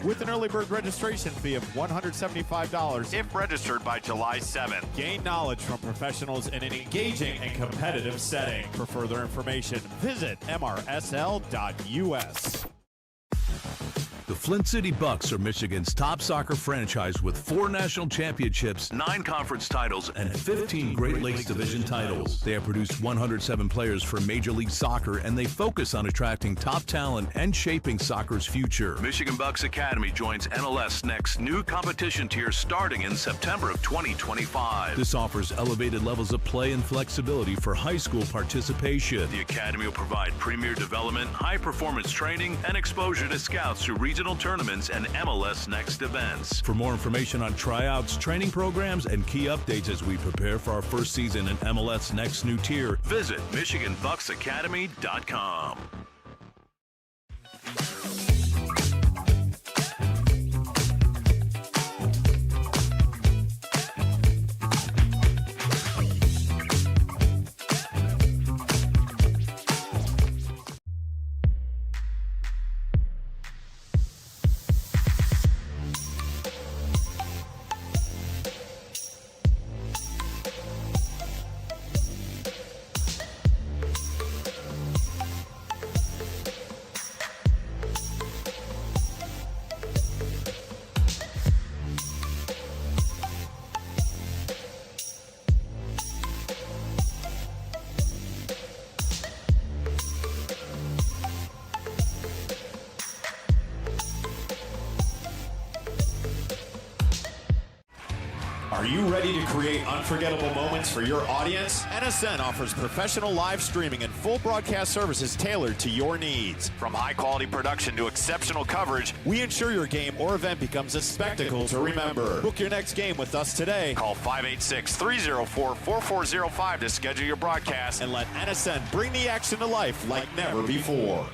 with an early bird registration fee of $175 if registered by July 7th. Gain knowledge from professionals in an engaging and competitive setting. For further information, visit mrsl.us. The Flint City Bucks are Michigan's top soccer franchise with 4 national championships, 9 conference titles, and 15 Great Lakes Division titles. They have produced 107 players for Major League Soccer, and they focus on attracting top talent and shaping soccer's future. Michigan Bucks Academy joins MLS Next new competition tier starting in September of 2025. This offers elevated levels of play and flexibility for high school participation. The Academy will provide premier development, high-performance training, and exposure to scouts through regional tournaments and MLS Next events. For more information on tryouts, training programs, and key updates as we prepare for our first season in MLS Next new tier, visit MichiganBucksAcademy.com. you ready to create unforgettable moments for your audience? NSN offers professional live streaming and full broadcast services tailored to your needs. From high-quality production to exceptional coverage, we ensure your game or event becomes a spectacle to remember. Book your next game with us today. Call 586-304-4405 to schedule your broadcast and let NSN bring the action to life like never before.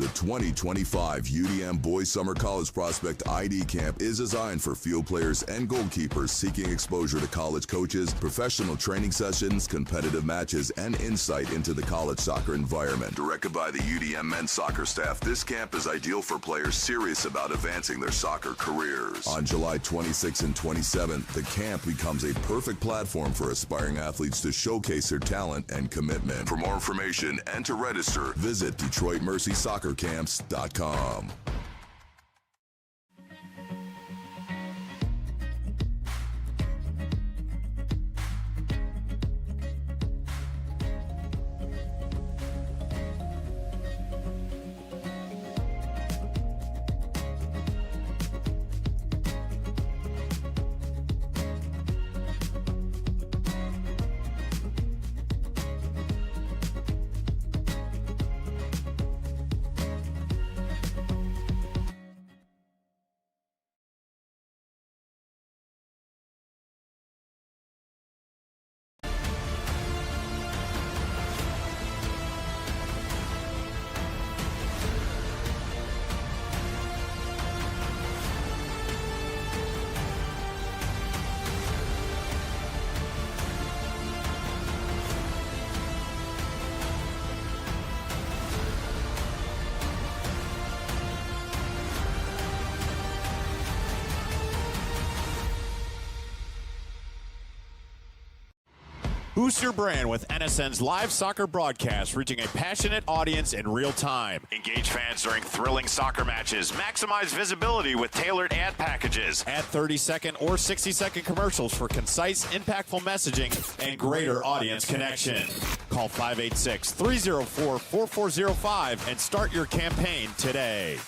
The 2025 UDM Boys Summer College Prospect ID Camp is designed for field players and goalkeepers seeking exposure to college coaches, professional training sessions, competitive matches, and insight into the college soccer environment. Directed by the UDM men's soccer staff, this camp is ideal for players serious about advancing their soccer careers. On July 26th and 27th, the camp becomes a perfect platform for aspiring athletes to showcase their talent and commitment. For more information and to register, visit DetroitMercySoccerCamps.com. Boost your brand with NSN's live soccer broadcast, reaching a passionate audience in real time. Engage fans during thrilling soccer matches. Maximize visibility with tailored ad packages. Add 30-second or 60-second commercials for concise, impactful messaging and greater audience connection. Call 586-304-4405 and start your campaign today.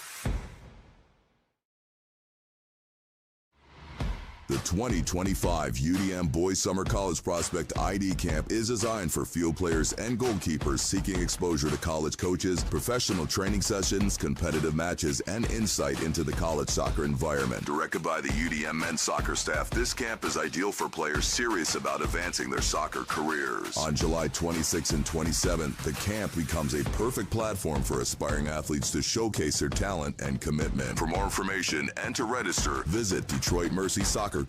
The 2025 UDM Boys Summer College Prospect ID Camp is designed for field players and goalkeepers seeking exposure to college coaches, professional training sessions, competitive matches, and insight into the college soccer environment. Directed by the UDM men's soccer staff, this camp is ideal for players serious about advancing their soccer careers. On July 26th and 27th, the camp becomes a perfect platform for aspiring athletes to showcase their talent and commitment. For more information and to register, visit DetroitMercySoccerCamps.com.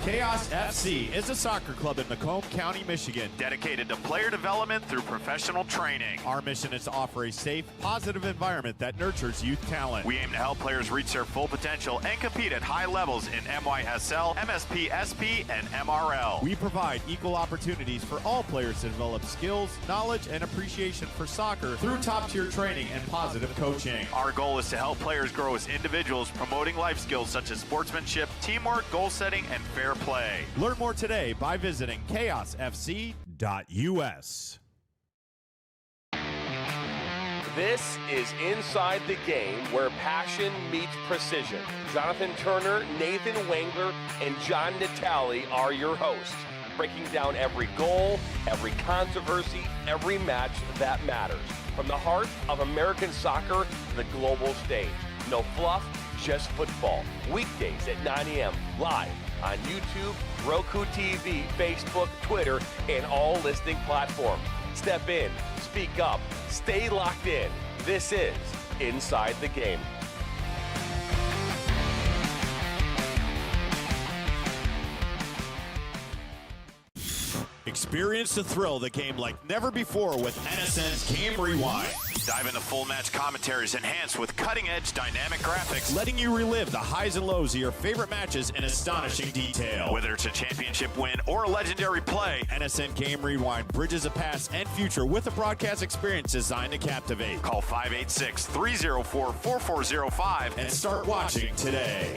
Chaos FC is a soccer club in Macomb County, Michigan, dedicated to player development through professional training. Our mission is to offer a safe, positive environment that nurtures youth talent. We aim to help players reach their full potential and compete at high levels in MYSL, MSP, SP, and MRL. We provide equal opportunities for all players to develop skills, knowledge, and appreciation for soccer through top-tier training and positive coaching. Our goal is to help players grow as individuals, promoting life skills such as sportsmanship, teamwork, goal setting, and fair play. Learn more today by visiting chaosfc.us. This is Inside the Game, where passion meets precision. Jonathan Turner, Nathan Wengler, and John Natale are your hosts, breaking down every goal, every controversy, every match that matters. From the heart of American soccer to the global stage. No fluff, just football. Weekdays at 9 a.m. live on YouTube, Roku TV, Facebook, Twitter, and all listening platforms. Step in, speak up, stay locked in. This is Inside the Game. Experience the thrill of the game like never before with NSN's Game Rewind. Dive into full match commentaries enhanced with cutting-edge dynamic graphics, letting you relive the highs and lows of your favorite matches in astonishing detail. Whether it's a championship win or a legendary play, NSN Game Rewind bridges the past and future with a broadcast experience designed to captivate. Call 586-304-4405 and start watching today.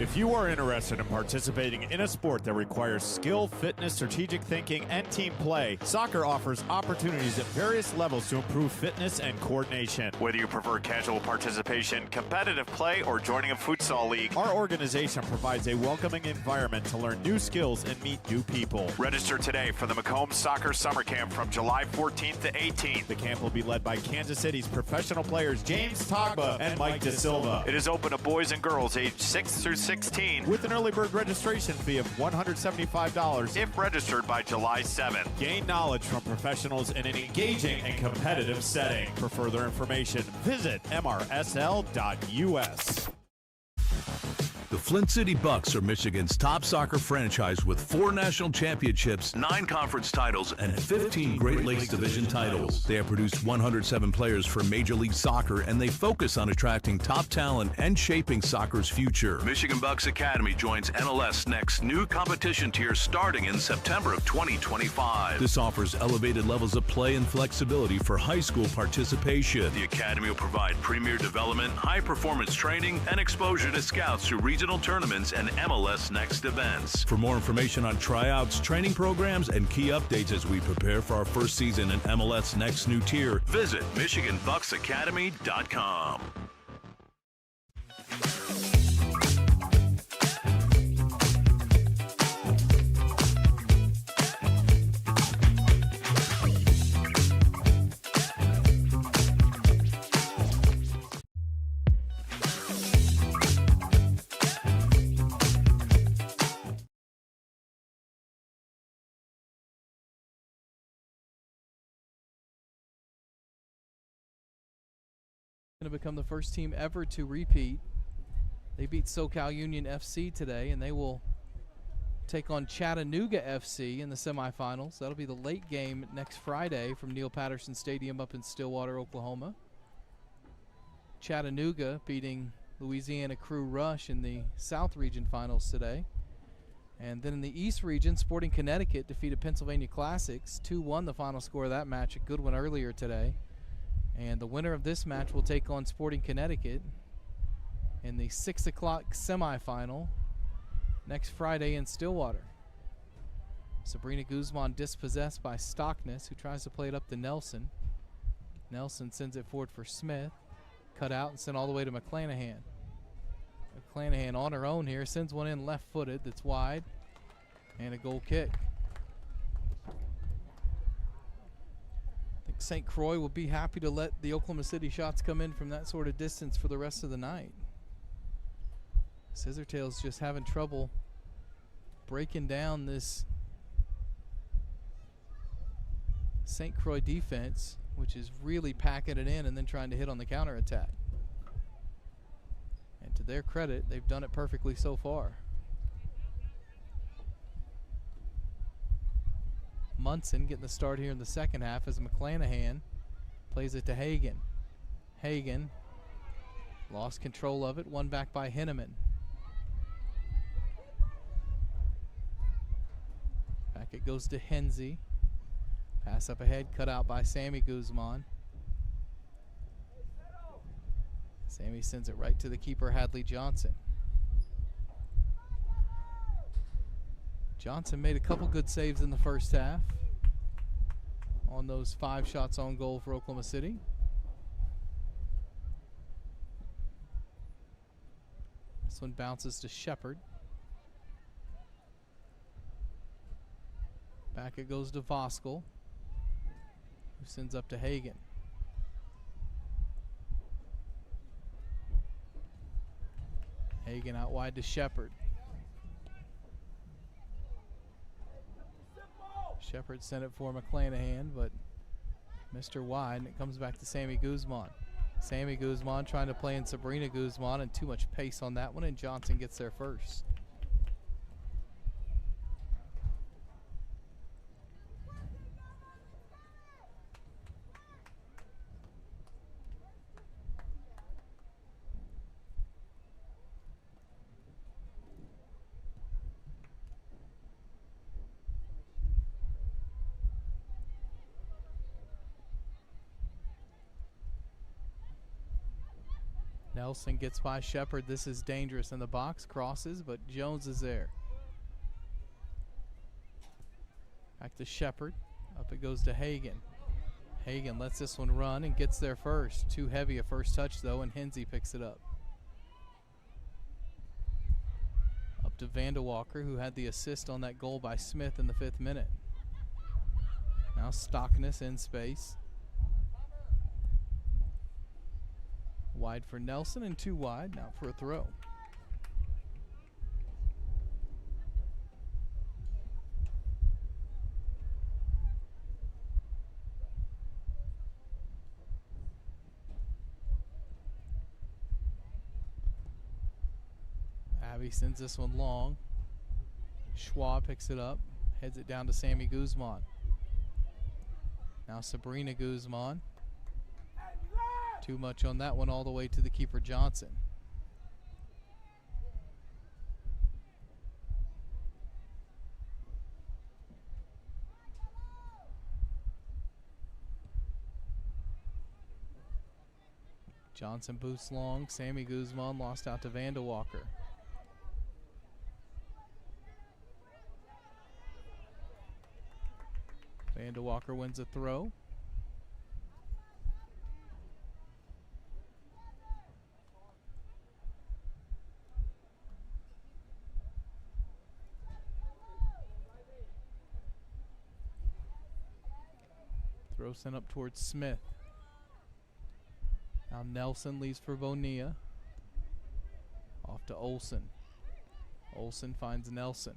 If you are interested in participating in a sport that requires skill, fitness, strategic thinking, and team play, soccer offers opportunities at various levels to improve fitness and coordination. Whether you prefer casual participation, competitive play, or joining a futsal league, our organization provides a welcoming environment to learn new skills and meet new people. Register today for the Macomb Soccer Summer Camp from July 14th to 18th. The camp will be led by Kansas City's professional players James Togba and Mike De Silva. It is open to boys and girls aged 6 through 16 with an early bird registration fee of $175 if registered by July 7th. Gain knowledge from professionals in an engaging and competitive setting. For further information, visit mrsl.us. The Flint City Bucks are Michigan's top soccer franchise with 4 national championships, 9 conference titles, and 15 Great Lakes Division titles. They have produced 107 players for Major League Soccer, and they focus on attracting top talent and shaping soccer's future. Michigan Bucks Academy joins MLS Next new competition tier starting in September of 2025. This offers elevated levels of play and flexibility for high school participation. The Academy will provide premier development, high-performance training, and exposure to scouts through regional tournaments and MLS Next events. For more information on tryouts, training programs, and key updates as we prepare for our first season in MLS Next new tier, visit MichiganBucksAcademy.com. Going to become the first team ever to repeat. They beat SoCal Union FC today, and they will take on Chattanooga FC in the semifinals. That'll be the late game next Friday from Neil Patterson Stadium up in Stillwater, Oklahoma. Chattanooga beating Louisiana Crew Rush in the South Region finals today. And then in the East Region, Sporting Connecticut defeated Pennsylvania Classics. 2-1 the final score of that match. A good one earlier today. And the winner of this match will take on Sporting Connecticut in the 6 o'clock semifinal next Friday in Stillwater. Sabrina Guzman dispossessed by Stockness, who tries to play it up to Nelson. Nelson sends it forward for Smith. Cut out and sent all the way to McClanahan. McClanahan on her own here, sends one in left-footed that's wide, and a goal kick. St. Croix will be happy to let the Oklahoma City shots come in from that sort of distance for the rest of the night. Scissortails just having trouble breaking down this St. Croix defense, which is really packing it in and then trying to hit on the counterattack. And to their credit, they've done it perfectly so far. Munson getting the start here in the second half as McClanahan plays it to Hagan. Hagan lost control of it, won back by Henneman. Back it goes to Hensey. Pass up ahead, cut out by Sammy Guzman. Sammy sends it right to the keeper, Hadley Johnson. Johnson made a couple good saves in the first half on those 5 shots on goal for Oklahoma City. This one bounces to Shepard. Back it goes to Voskel, who sends up to Hagan. Hagan out wide to Shepard. Shepard sent it for McClanahan, but Mr. Wide, and it comes back to Sammy Guzman. Sammy Guzman trying to play in Sabrina Guzman, and too much pace on that one, and Johnson gets there first. Nelson gets by Shepard. This is dangerous in the box. Crosses, but Jones is there. Back to Shepard. Up it goes to Hagan. Hagan lets this one run and gets there first. Too heavy a first touch, though, and Hensey picks it up. Up to Vandewalker, who had the assist on that goal by Smith in the 5th minute. Now Stockness in space. Wide for Nelson and 2 wide, now for a throw. Abby sends this one long. Schwab picks it up, heads it down to Sammy Guzman. Now Sabrina Guzman. Too much on that one, all the way to the keeper Johnson. Johnson boosts long. Sammy Guzman lost out to Vandewalker. Vandewalker wins a throw. Throw sent up towards Smith. Now Nelson leaves for Bonilla. Off to Olsen. Olsen finds Nelson.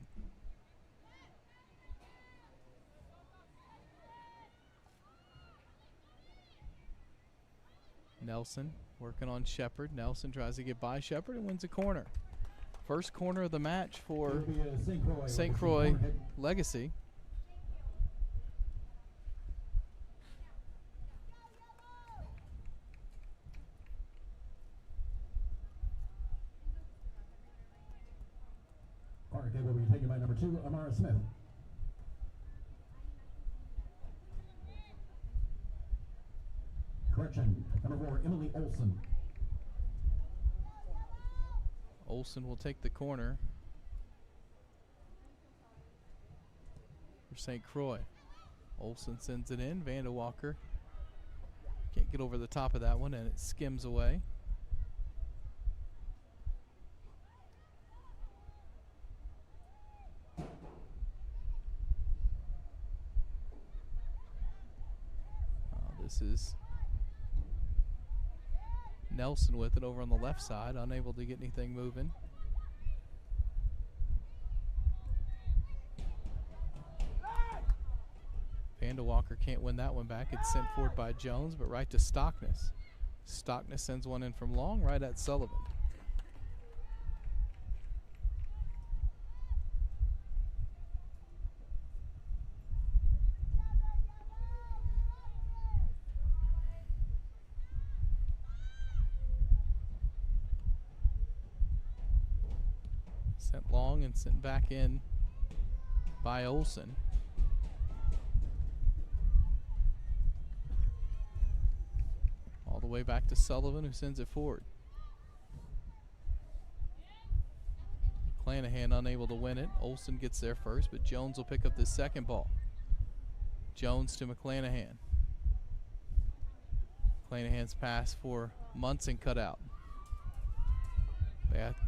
Nelson working on Shepard. Nelson tries to get by Shepard and wins a corner. First corner of the match for St. Croix Legacy. Corner will be taken by number 2, Amara Smith. Correction, number 4, Emily Olsen. Olsen will take the corner for St. Croix. Olsen sends it in. Vandewalker can't get over the top of that one, and it skims away. This is Nelson with it over on the left side, unable to get anything moving. Vandewalker can't win that one back. It's sent forward by Jones, but right to Stockness. Stockness sends one in from long, right at Sullivan. Sent long and sent back in by Olsen. way back to Sullivan, who sends it forward. McClanahan unable to win it. Olsen gets there first, but Jones will pick up this second ball. Jones to McClanahan. McClanahan's pass for Munson cut out.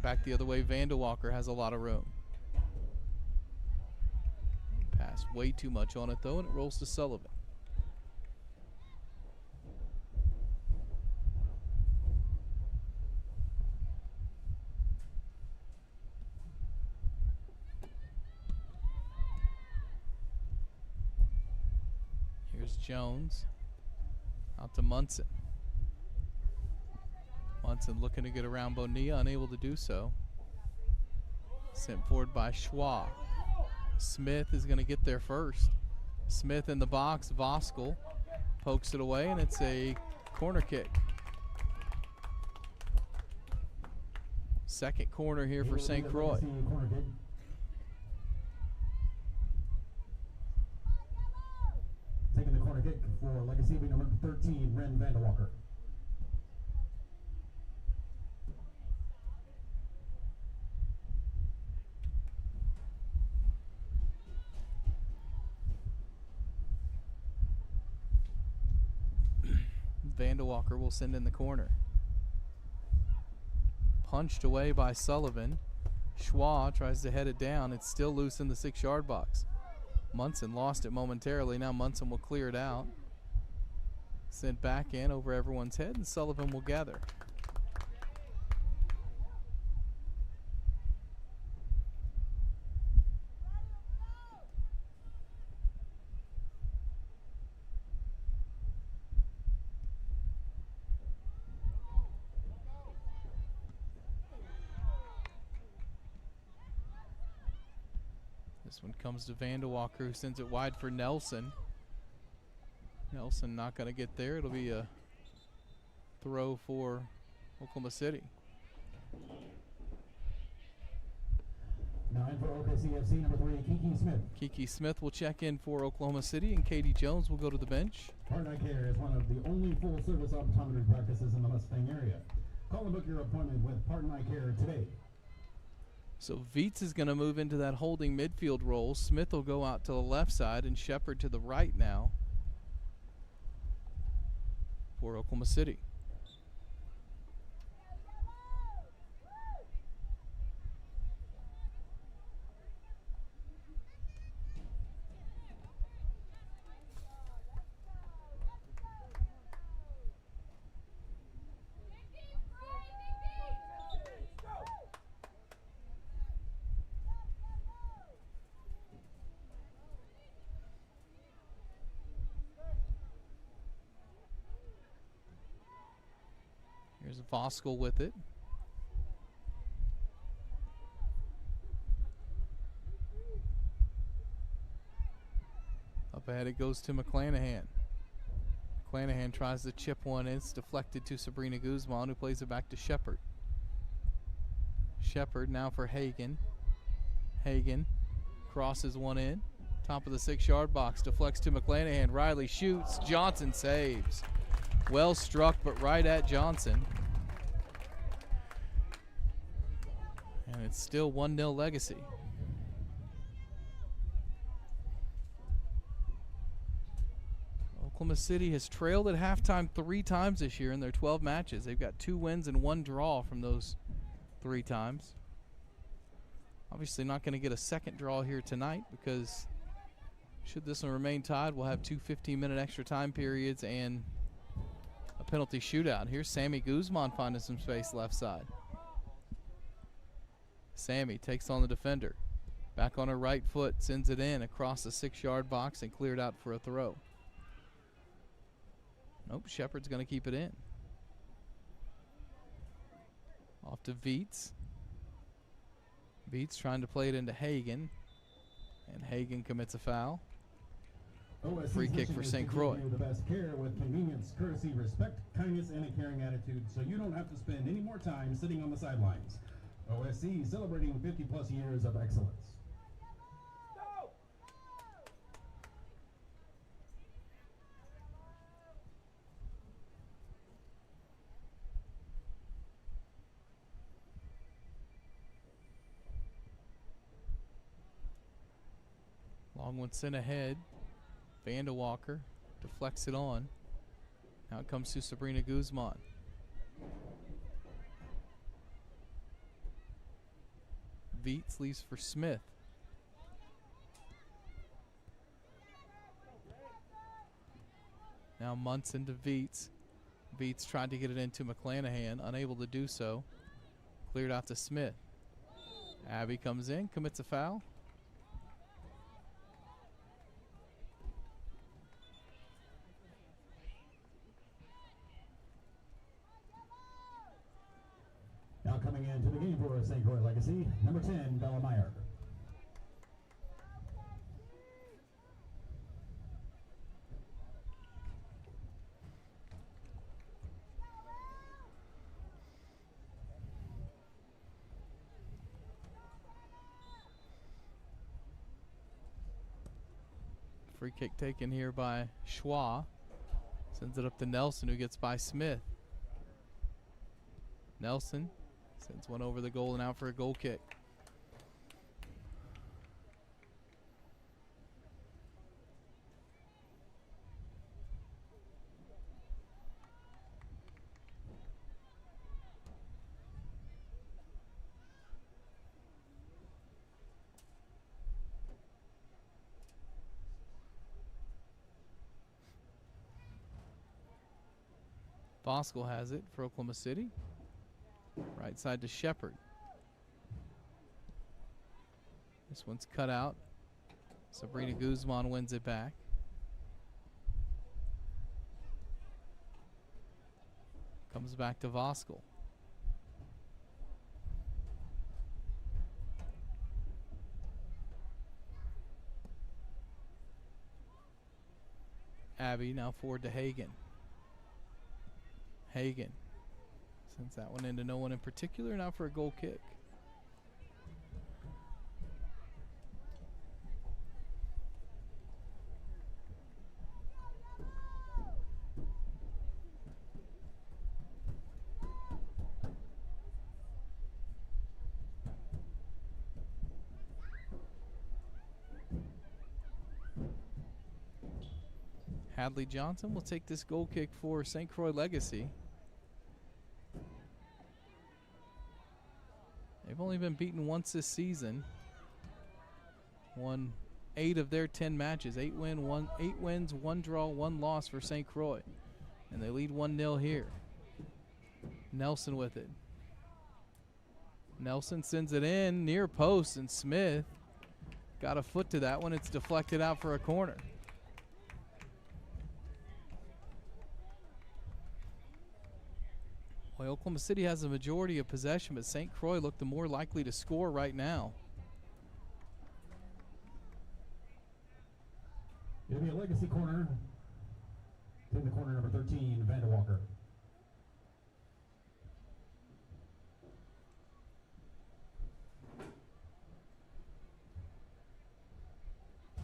Back the other way, Vanderwalker has a lot of room. Pass way too much on it though, and it rolls to Sullivan. Here's Jones. Out to Munson. Munson looking to get around Bonilla, unable to do so. Sent forward by Schwa. Smith is going to get there first. Smith in the box. Voskuhl pokes it away, and it's a corner kick. Second corner here for St. Croix. Taking the corner kick for Legacy number 13, Ren Vanderwalker. Vanderwalker will send in the corner. Punched away by Sullivan. Schwa tries to head it down. It's still loose in the 6-yard box. Munson lost it momentarily. Now Munson will clear it out. Sent back in over everyone's head, and Sullivan will gather. This one comes to Vanderwalker, who sends it wide for Nelson. Nelson not going to get there. It'll be a throw for Oklahoma City. 9 for OKCFC, number 3, Kiki Smith. Kiki Smith will check in for Oklahoma City, and Katie Jones will go to the bench. Partner Care is one of the only full-service optometry practices in the Mustang area. Call and book your appointment with Partner Care today. So Viets is going to move into that holding midfield role. Smith will go out to the left side, and Shepard to the right now for Oklahoma City. Here's Voskuhl with it. Up ahead it goes to McClanahan. McClanahan tries to chip one in. It's deflected to Sabrina Guzman, who plays it back to Shepard. Shepard now for Hagan. Hagan crosses one in. Top of the 6-yard box. Deflects to McClanahan. Riley shoots. Johnson saves. Well struck, but right at Johnson. And it's still 1-0 Legacy. Oklahoma City has trailed at halftime 3 times this year in their 12 matches. They've got 2 wins and 1 draw from those 3 times. Obviously not going to get a second draw here tonight, because should this one remain tied, we'll have 2 15-minute extra time periods and a penalty shootout. Here's Sammy Guzman finding some space left side. Sammy takes on the defender. Back on her right foot, sends it in across the 6-yard box and cleared out for a throw. Nope, Shepard's going to keep it in. Off to Viets. Viets trying to play it into Hagan, and Hagan commits a foul. Free kick for St. Croix. The best care with convenience, courtesy, respect, kindness, and a caring attitude, so you don't have to spend any more time sitting on the sidelines. OSC celebrating 50-plus years of excellence. Long one sent ahead. Vandewalker deflects it on. Now it comes to Sabrina Guzman. Viets leaves for Smith. Now Munson to Viets. Viets tried to get it into McClanahan, unable to do so. Cleared out to Smith. Abby comes in, commits a foul. Now coming into the game for St. Croix Legacy, number 10, Bella Meyer. Free kick taken here by Schwa. Sends it up to Nelson, who gets by Smith. Nelson sends one over the goal and out for a goal kick. Voskuhl has it for Oklahoma City. Right side to Shepard. This one's cut out. Sabrina Guzman wins it back. Comes back to Voskuhl. Abby now forward to Hagen. Hagen sends that one into no one in particular, now for a goal kick. Hadley Johnson will take this goal kick for St. Croix Legacy. They've only been beaten once this season. Won 8 of their 10 matches. 8 wins, 1 draw, 1 loss for St. Croix. And they lead 1-0 here. Nelson with it. Nelson sends it in near post, and Smith got a foot to that one. It's deflected out for a corner. Well, Oklahoma City has a majority of possession, but St. Croix looked the more likely to score right now. It'll be a legacy corner. In the corner, number 13, Vandewalker.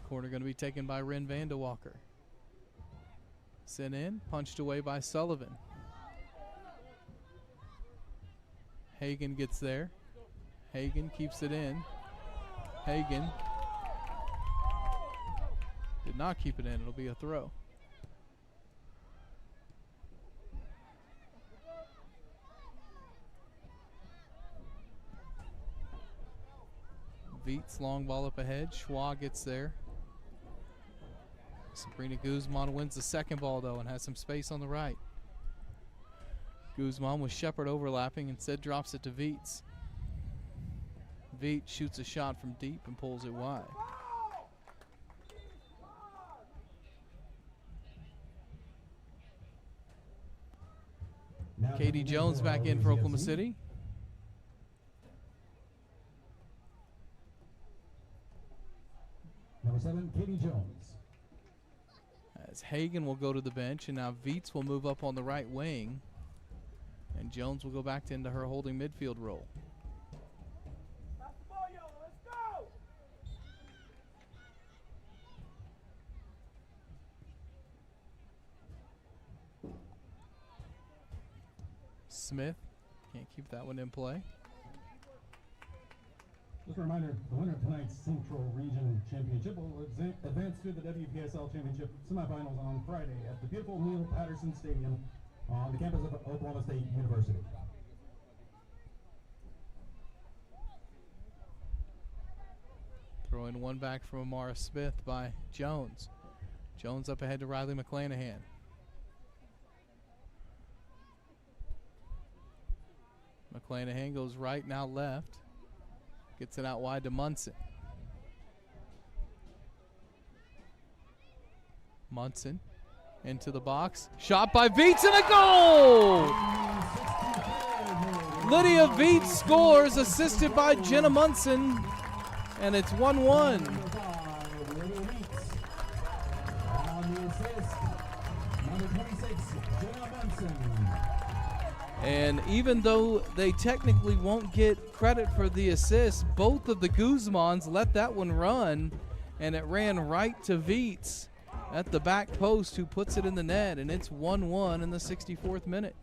Corner going to be taken by Ren Vandewalker. Sent in, punched away by Sullivan. Hagen gets there. Hagen keeps it in. Hagen did not keep it in. It'll be a throw. Viets long ball up ahead. Schwa gets there. Sabrina Guzman wins the second ball though and has some space on the right. Guzman with Shepard overlapping, instead drops it to Viets. Viets shoots a shot from deep and pulls it wide. Now Katie Jones back in for Oklahoma City. Number 7, Katie Jones. As Hagen will go to the bench, and now Viets will move up on the right wing. And Jones will go back into her holding midfield role. Smith can't keep that one in play. Just a reminder, the winner of tonight's Central Region Championship will advance to the WPSL Championship semifinals on Friday at the beautiful Neil Patterson Stadium on the campus of Oklahoma State University. Throwing one back from Amara Smith by Jones. Jones up ahead to Riley McClanahan. McClanahan goes right, now left. Gets it out wide to Munson. Munson into the box. Shot by Veets and a goal! Lydia Veets scores, assisted by Jenna Munson, and it's 1-1. And even though they technically won't get credit for the assist, both of the Guzmans let that one run, and it ran right to Veets at the back post, who puts it in the net, and it's 1-1 in the 64th minute.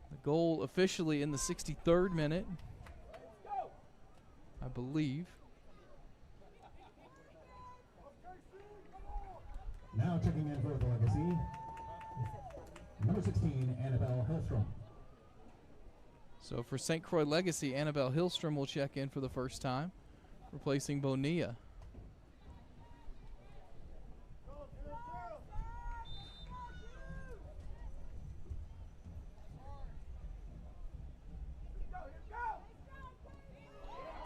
The goal officially in the 63rd minute, I believe. Now checking in for the Legacy, number 16, Annabelle Hillstrom. So for St. Croix Legacy, Annabelle Hillstrom will check in for the first time, replacing Bonilla.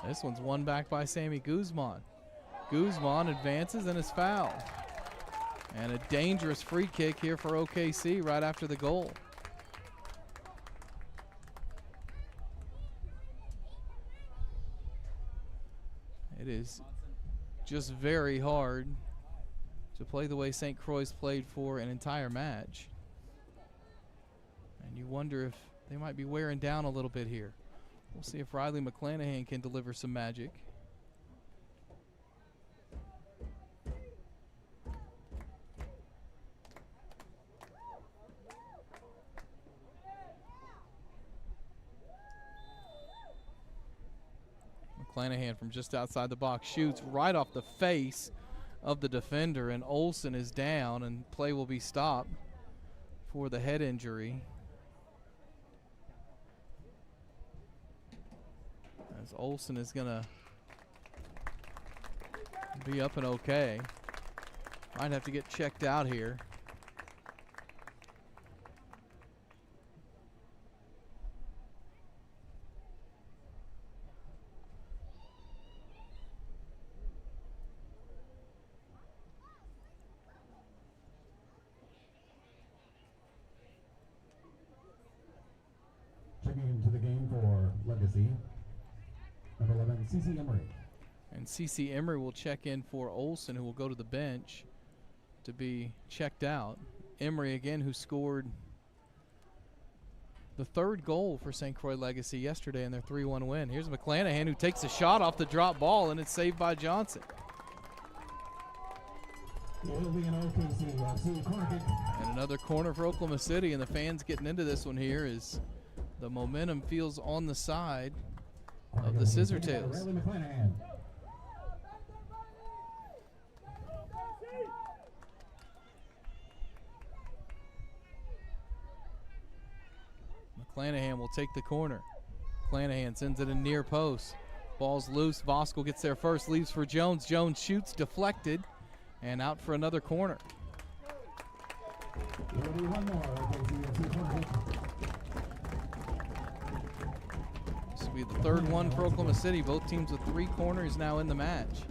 This one's won back by Sammy Guzman. Guzman advances and is fouled. And a dangerous free kick here for OKC right after the goal. It is just very hard to play the way St. Croix played for an entire match. And you wonder if they might be wearing down a little bit here. We'll see if Riley McClanahan can deliver some magic. McClanahan from just outside the box shoots right off the face of the defender, and Olsen is down, and play will be stopped for the head injury. As Olsen is going to be up and okay. Might have to get checked out here. Checking into the game for Legacy, number 11, CC Emery. And CC Emery will check in for Olsen, who will go to the bench to be checked out. Emery again, who scored the third goal for St. Croix Legacy yesterday in their 3-1 win. Here's McClanahan, who takes a shot off the drop ball, and it's saved by Johnson. And another corner for Oklahoma City, and the fans getting into this one here as the momentum feels on the side of the Scissortails. McClanahan will take the corner. McClanahan sends it in near post. Ball's loose. Voskuhl gets there first, leaves for Jones. Jones shoots, deflected, and out for another corner. This will be the third one for Oklahoma City. Both teams with 3 corners now in the match.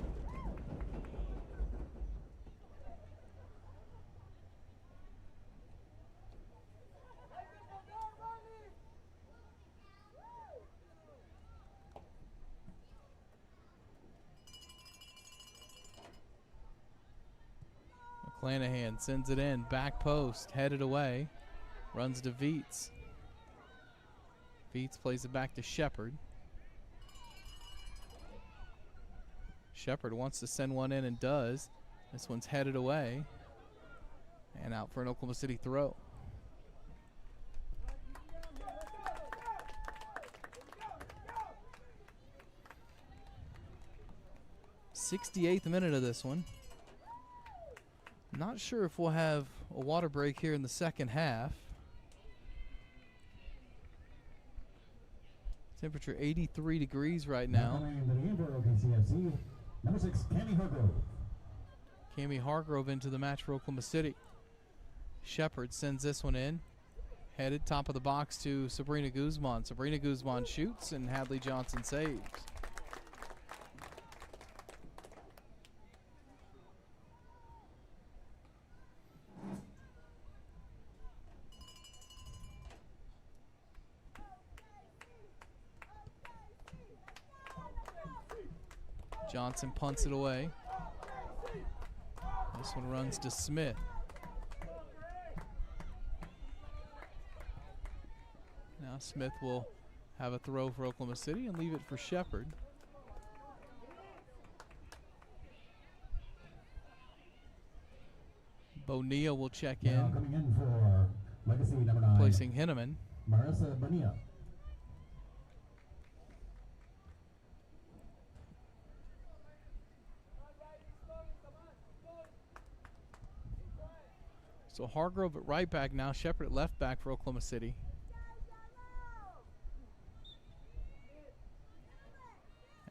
McClanahan sends it in, back post, headed away, runs to Veets. Veets plays it back to Shepard. Shepard wants to send one in and does. This one's headed away and out for an Oklahoma City throw. 68th minute of this one. Not sure if we'll have a water break here in the second half. Temperature 83 degrees right now. Number 6, Cammie Hargrove. Cammie Hargrove into the match for Oklahoma City. Shepard sends this one in. Headed top of the box to Sabrina Guzman. Sabrina Guzman shoots and Hadley Johnson saves. Johnson punts it away. This one runs to Smith. Now Smith will have a throw for Oklahoma City and leave it for Shepard. Bonilla will check in. Now coming in for Legacy number 9. Placing Henneman. Marissa Bonilla. So Hargrove at right back now, Shepard at left back for Oklahoma City.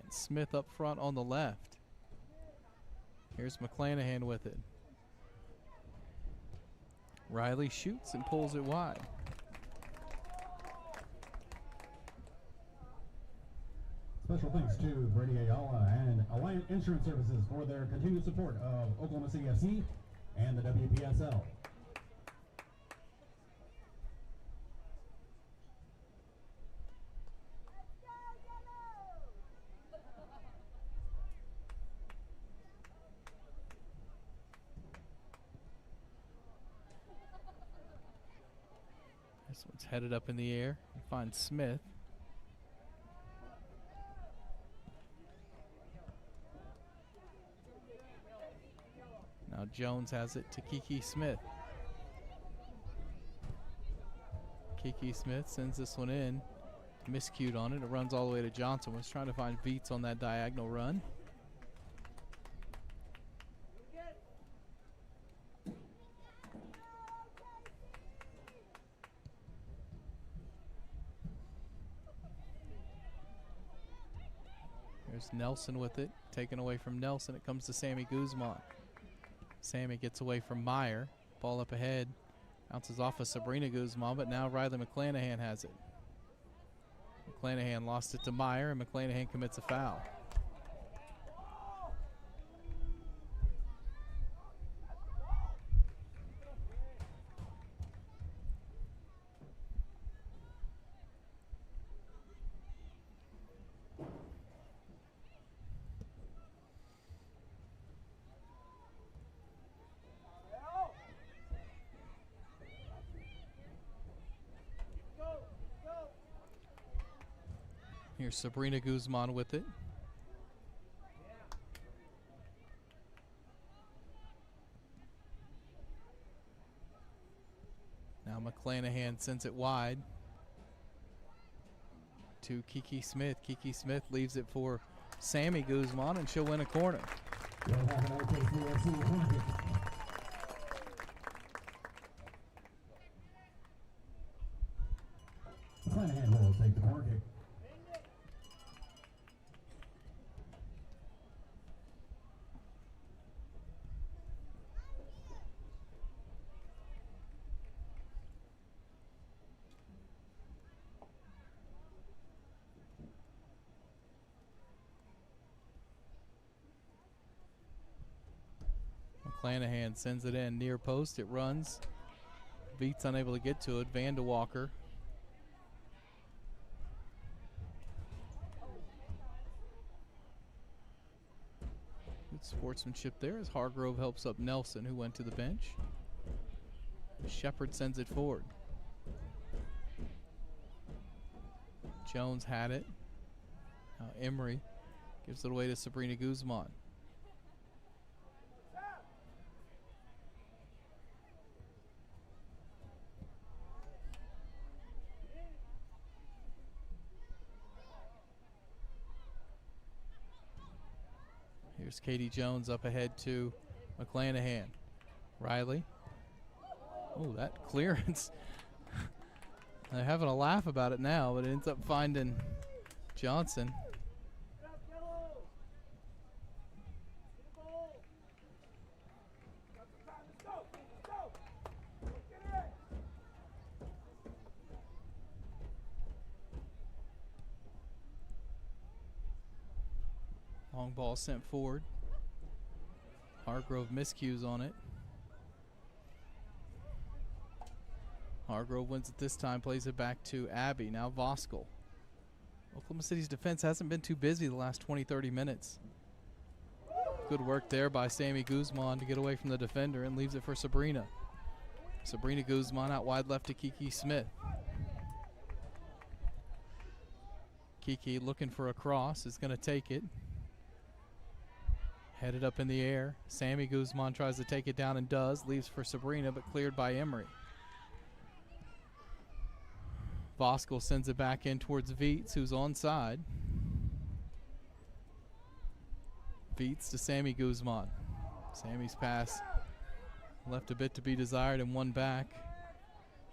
And Smith up front on the left. Here's McClanahan with it. Riley shoots and pulls it wide. Special thanks to Brady Ayala and Alliant Insurance Services for their continued support of Oklahoma City FC and the WPSL. This one's headed up in the air. He finds Smith. Now Jones has it to Kiki Smith. Kiki Smith sends this one in. Miscued on it. It runs all the way to Johnson. Was trying to find Viets on that diagonal run. There's Nelson with it. Taken away from Nelson. It comes to Sammy Guzman. Sammy gets away from Meyer. Ball up ahead. Bounces off of Sabrina Guzman, but now Riley McClanahan has it. McClanahan lost it to Meyer, and McClanahan commits a foul. Here's Sabrina Guzman with it. Now McClanahan sends it wide to Kiki Smith. Kiki Smith leaves it for Sammy Guzman, and she'll win a corner. McClanahan will take the corner kick. McClanahan sends it in near post. It runs. Viets unable to get to it. Vandewalker. Good sportsmanship there as Hargrove helps up Nelson, who went to the bench. Shepard sends it forward. Jones had it. Now Emery gives it away to Sabrina Guzman. Here's Here's Katie Jones up ahead to McClanahan. Riley. Oh, that clearance. They're having a laugh about it now, but it ends up finding Johnson. Long ball sent forward. Hargrove miscues on it. Hargrove wins it this time, plays it back to Abby. Now Voskuhl. Oklahoma City's defense hasn't been too busy the last 20-30 minutes. Good work there by Sammy Guzman to get away from the defender and leaves it for Sabrina. Sabrina Guzman out wide left to Kiki Smith. Kiki looking for a cross, is going to take it. Headed up in the air. Sammy Guzman tries to take it down and does. Leaves for Sabrina, but cleared by Emery. Voskuhl sends it back in towards Viets, who's onside. Viets to Sammy Guzman. Sammy's pass left a bit to be desired and one back.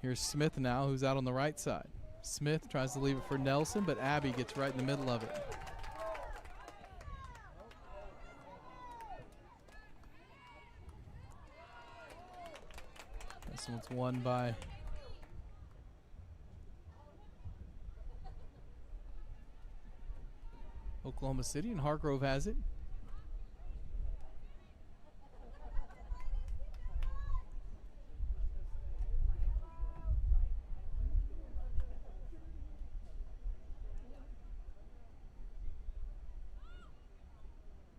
Here's Smith now, who's out on the right side. Smith tries to leave it for Nelson, but Abby gets right in the middle of it. This one's won by Oklahoma City, and Hargrove has it.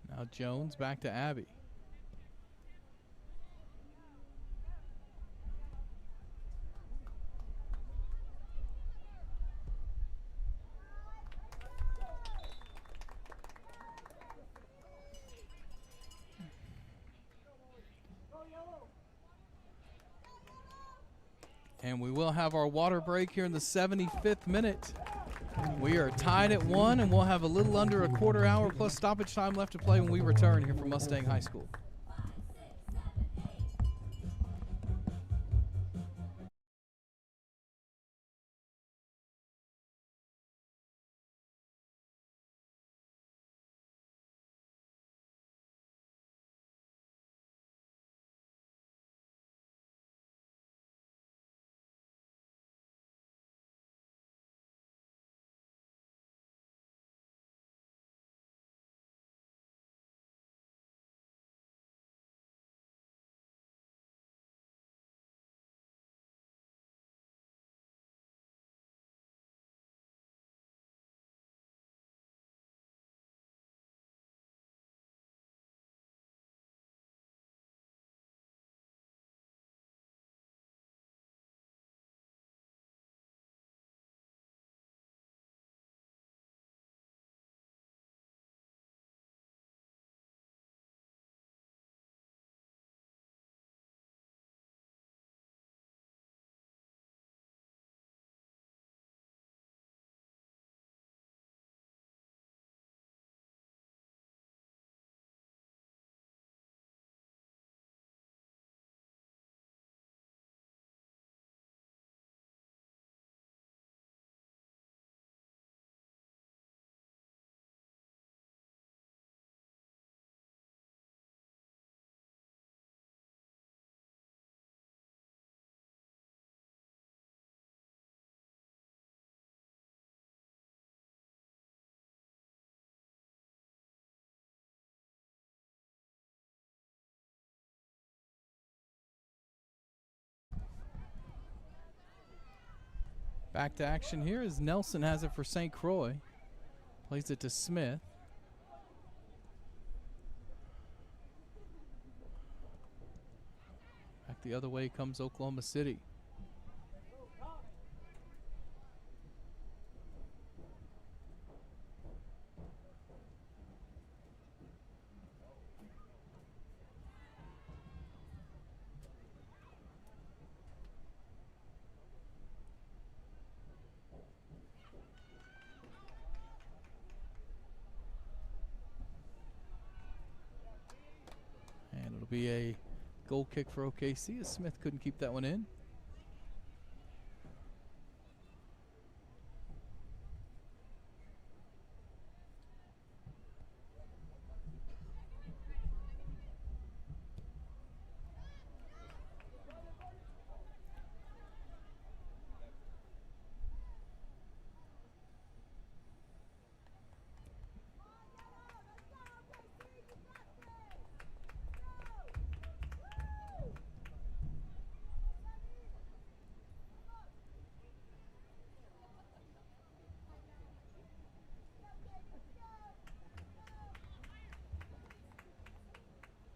Now Jones back to Abby. And we will have our water break here in the 75th minute. We are tied at 1, and we'll have a little under a quarter hour plus stoppage time left to play when we return here from Mustang High School. Back to action here as Nelson has it for St. Croix. Plays it to Smith. Back the other way comes Oklahoma City. be a goal kick for OKC as Smith couldn't keep that one in.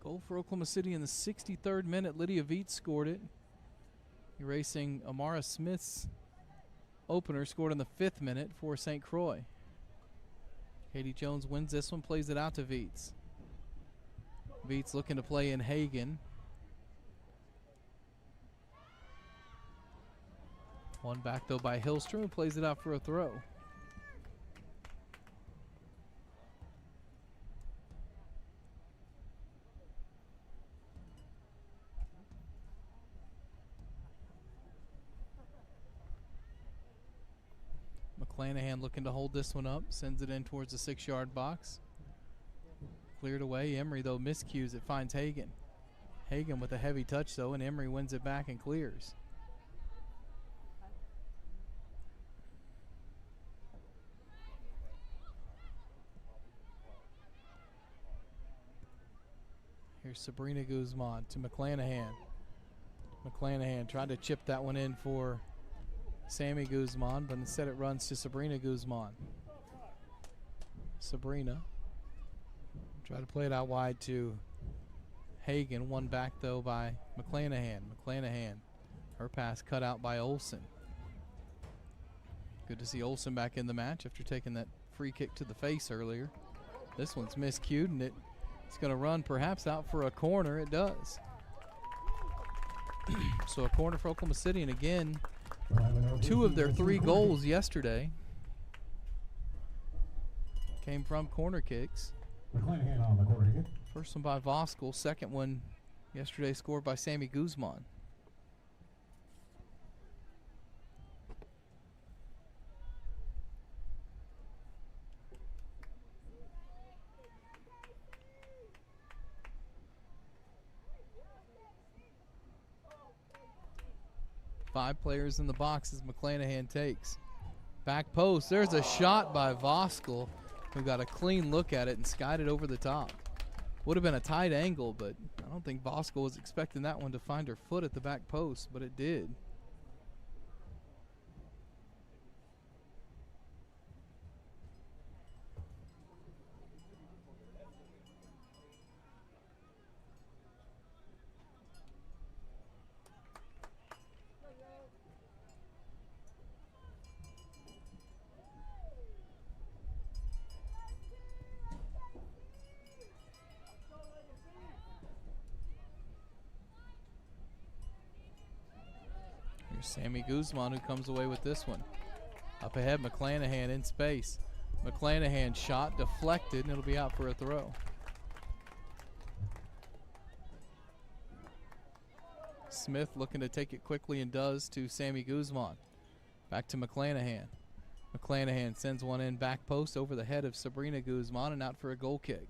Goal for Oklahoma City in the 63rd minute. Lydia Viet scored it, erasing Amara Smith's opener, scored in the 5th minute for St. Croix. Katie Jones wins this one, plays it out to Viets. Viets looking to play in Hagan. One back though by Hillstrom, who plays it out for a throw. McClanahan looking to hold this one up, sends it in towards the 6-yard box. Cleared away. Emery, though, miscues it, finds Hagan. Hagan with a heavy touch, though, and Emery wins it back and clears. Here's Sabrina Guzman to McClanahan. McClanahan tried to chip that one in for Sammy Guzman, but instead it runs to Sabrina Guzman. Sabrina try to play it out wide to Hagan. One back, though, by McClanahan. McClanahan, her pass cut out by Olsen. Good to see Olsen back in the match after taking that free kick to the face earlier. This one's miscued, and it's going to run perhaps out for a corner. It does. So a corner for Oklahoma City, and again, 2 of their 3 goals yesterday came from corner kicks. McClanahan on the corner kick. First one by Voskuhl, second one yesterday scored by Sammy Guzman. Five players in the box as McClanahan takes. Back post, there's a shot by Voskuhl, who got a clean look at it and skied it over the top. Would have been a tight angle, but I don't think Voskuhl was expecting that one to find her foot at the back post, but it did. Here's Sammy Guzman, who comes away with this one. Up ahead, McClanahan in space. McClanahan shot deflected, and it'll be out for a throw. Smith looking to take it quickly and does to Sammy Guzman. Back to McClanahan. McClanahan sends one in back post over the head of Sabrina Guzman and out for a goal kick.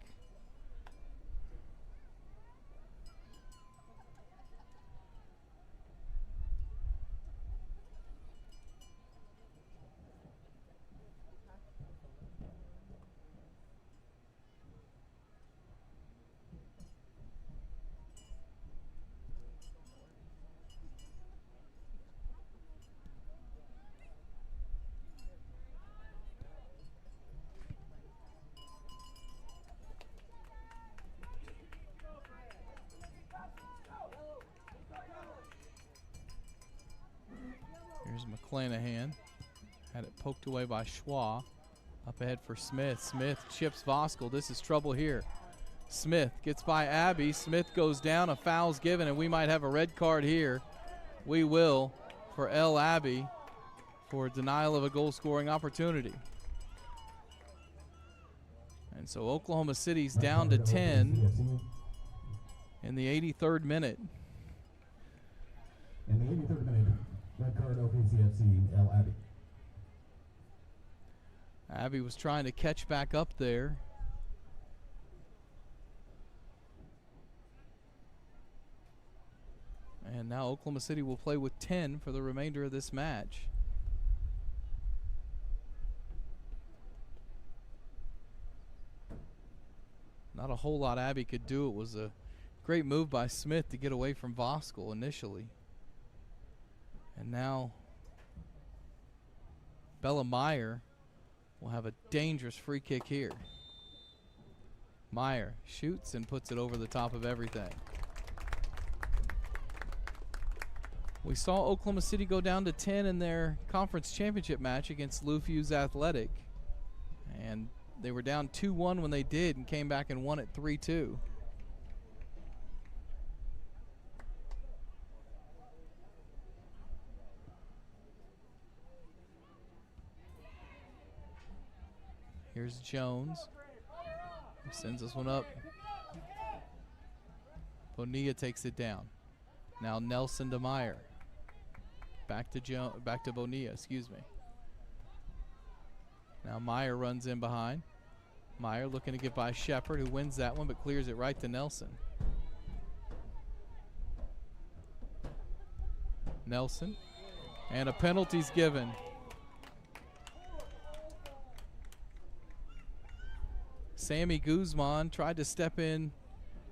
Here's McClanahan. Had it poked away by Schwa. Up ahead for Smith. Smith chips Voskuhl. This is trouble here. Smith gets by Abby. Smith goes down. A foul's given, and we might have a red card here. We will for El Abbey for denial of a goal-scoring opportunity. And so Oklahoma City's down to 10 In the 83rd minute. In the 83rd minute, red card OKCFC, El Abbey. Abbey was trying to catch back up there. And now Oklahoma City will play with 10 for the remainder of this match. Not a whole lot Abbey could do. It was a great move by Smith to get away from Voskuhl initially. And now Bella Meyer will have a dangerous free kick here. Meyer shoots and puts it over the top of everything. We saw Oklahoma City go down to 10 in their conference championship match against Lufuse Athletic. And they were down 2-1 when they did and came back and won it 3-2. Here's Jones. He sends this one up. Bonilla takes it down. Now Nelson to Meyer. Back to Bonilla, excuse me. Now Meyer runs in behind. Meyer looking to get by Shepard, who wins that one but clears it right to Nelson. Nelson. And a penalty's given. Sammy Guzman tried to step in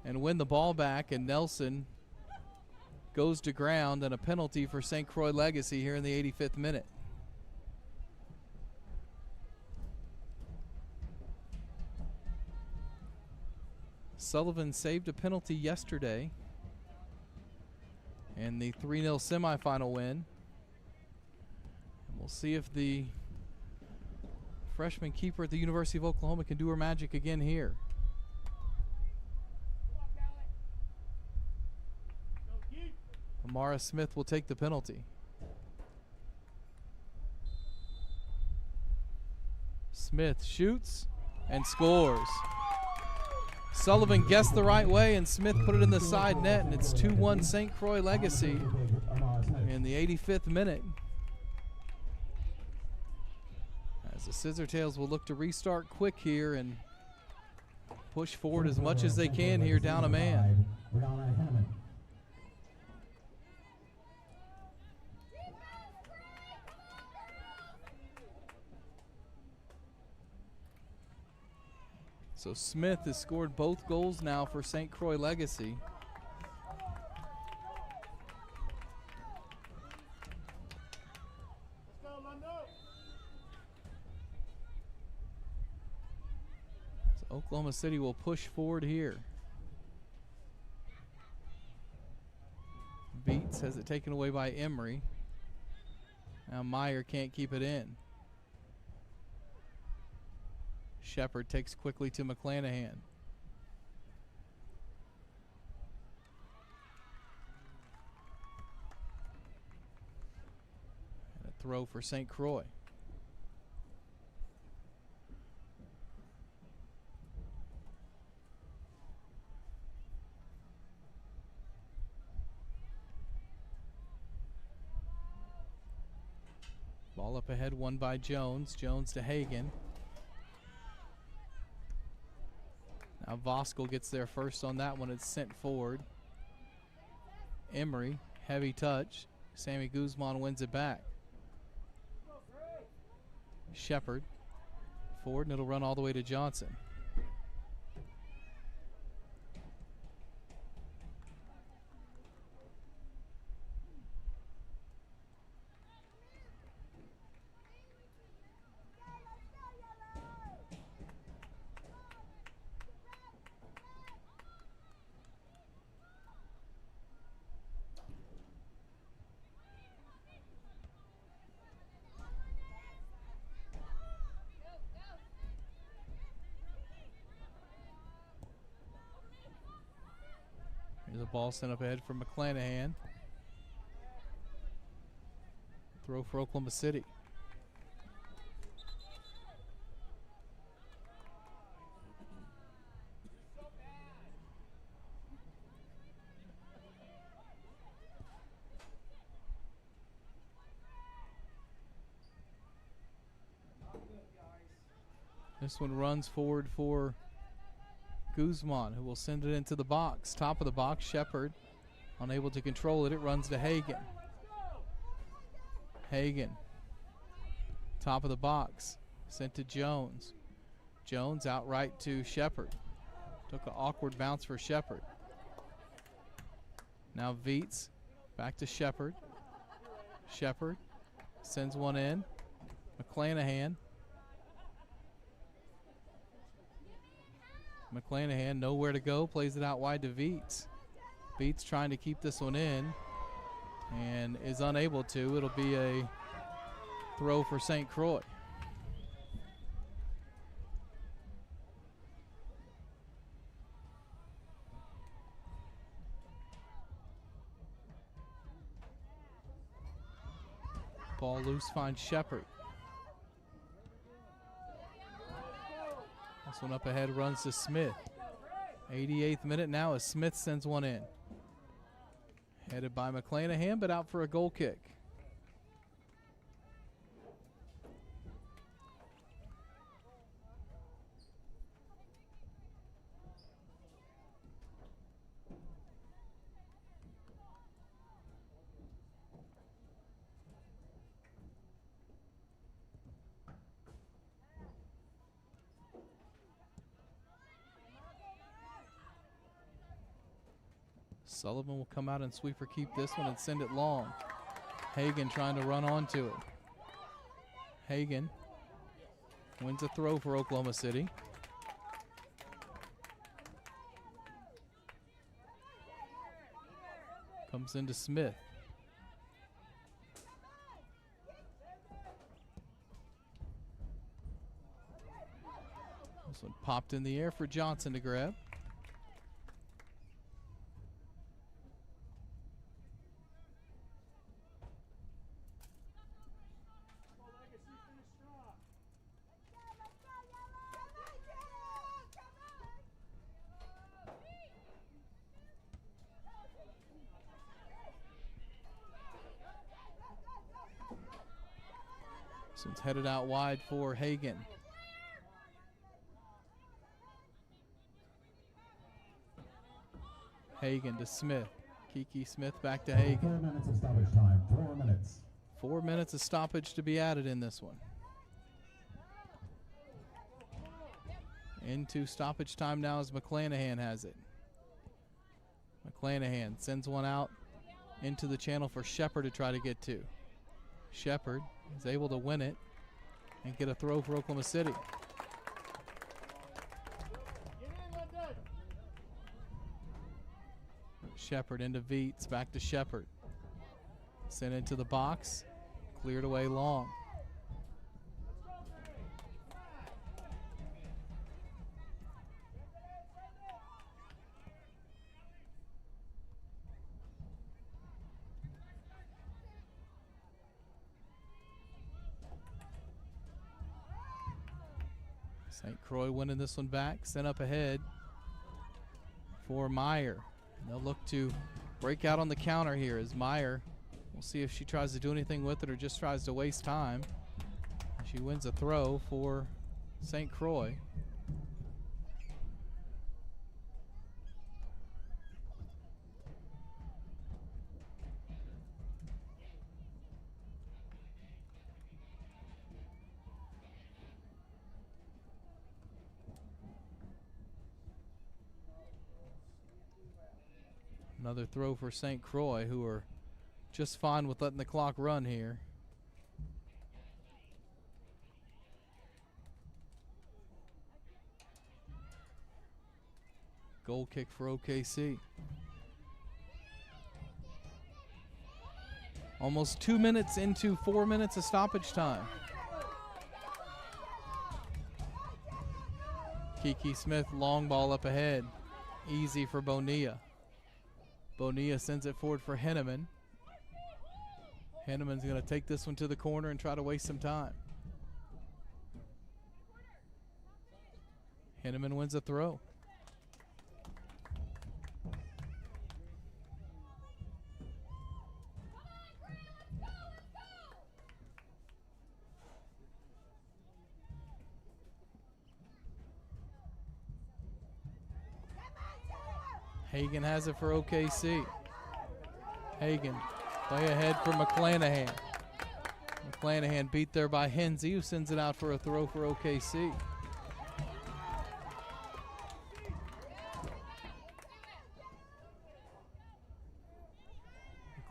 and win the ball back, and Nelson goes to ground, and a penalty for St. Croix Legacy here in the 85th minute. Sullivan saved a penalty yesterday in the 3-0 semifinal win. And we'll see if the freshman keeper at the University of Oklahoma can do her magic again here. Amara Smith will take the penalty. Smith shoots and scores. Sullivan guessed the right way, and Smith put it in the side net, and it's 2-1 St. Croix Legacy in the 85th minute. As the Scissortails will look to restart quick here and push forward as much as they can here, down a man. So Smith has scored both goals now for St. Croix Legacy. So Oklahoma City will push forward here. Beats has it taken away by Emery. Now Meyer can't keep it in. Shepard takes quickly to McClanahan. And a throw for St. Croix. Ball up ahead, won by Jones. Jones to Hagan. Now Voskuhl gets there first on that one. It's sent forward. Emery, heavy touch. Sammy Guzman wins it back. Shepard forward, and it'll run all the way to Johnson. Here's a ball sent up ahead from McClanahan. Throw for Oklahoma City. This one runs forward for Guzman, who will send it into the box. Top of the box, Shepard unable to control it. It runs to Hagan. Hagan, top of the box, sent to Jones. Jones out right to Shepard. Took an awkward bounce for Shepard. Now Viets back to Shepard. Shepard sends one in. McClanahan. McClanahan nowhere to go, plays it out wide to Viets. Viets trying to keep this one in and is unable to. It'll be a throw for St. Croix. Ball loose, finds Shepard. This one up ahead runs to Smith. 88th minute now as Smith sends one in. Headed by McClanahan, but out for a goal kick. Sullivan will come out and sweep or keep this one and send it long. Hagan trying to run onto it. Hagan wins a throw for Oklahoma City. Comes into Smith. This one popped in the air for Johnson to grab. This one's headed out wide for Hagan. Hagan to Smith. Kiki Smith back to Hagan. 4 minutes of stoppage time. 4 minutes. 4 minutes of stoppage to be added in this one. Into stoppage time now as McClanahan has it. McClanahan sends one out into the channel for Shepard to try to get to. Shepard is able to win it and get a throw for Oklahoma City. Shepard into Viets, back to Shepard. Sent into the box, cleared away long. St. Croix winning this one back, sent up ahead for Meyer. And they'll look to break out on the counter here as Meyer, we'll see if she tries to do anything with it or just tries to waste time. She wins a throw for St. Croix. Another throw for St. Croix, who are just fine with letting the clock run here. Goal kick for OKC. Almost 2 minutes into 4 minutes of stoppage time. Kiki Smith, long ball up ahead. Easy for Bonilla. Bonilla sends it forward for Henneman. Henneman's going to take this one to the corner and try to waste some time. Henneman wins a throw. Hagan has it for OKC. Hagan, play ahead for McClanahan. McClanahan beat there by Hensey, who sends it out for a throw for OKC.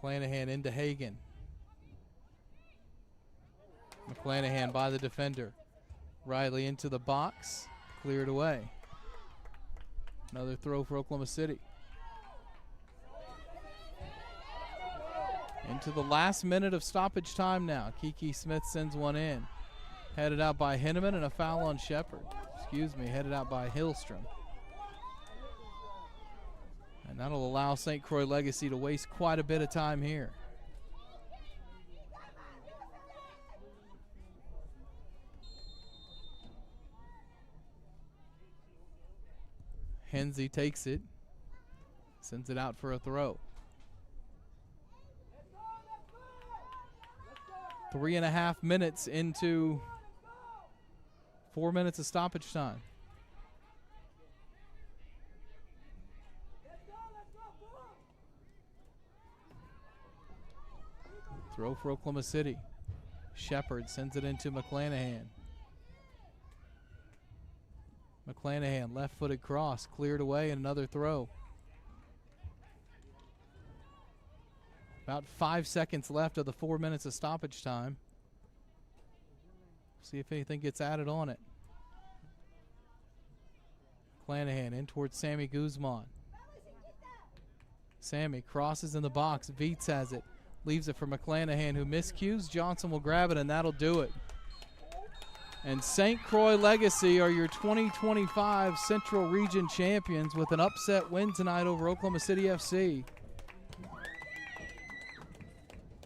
McClanahan into Hagan. McClanahan by the defender. Riley into the box, cleared away. Another throw for Oklahoma City. Into the last minute of stoppage time now. Kiki Smith sends one in. Headed out by Henneman and a foul on Shepard. Headed out by Hillstrom. And that'll allow St. Croix Legacy to waste quite a bit of time here. Hensey takes it, sends it out for a throw. 3.5 minutes into 4 minutes of stoppage time. Throw for Oklahoma City. Shepard sends it into McClanahan. McClanahan, left-footed cross, cleared away, and another throw. About 5 seconds left of the 4 minutes of stoppage time. See if anything gets added on it. McClanahan in towards Sammy Guzman. Sammy crosses in the box. Viets has it. Leaves it for McClanahan, who miscues. Johnson will grab it, and that'll do it. And St. Croix Legacy are your 2025 Central Region champions with an upset win tonight over Oklahoma City FC.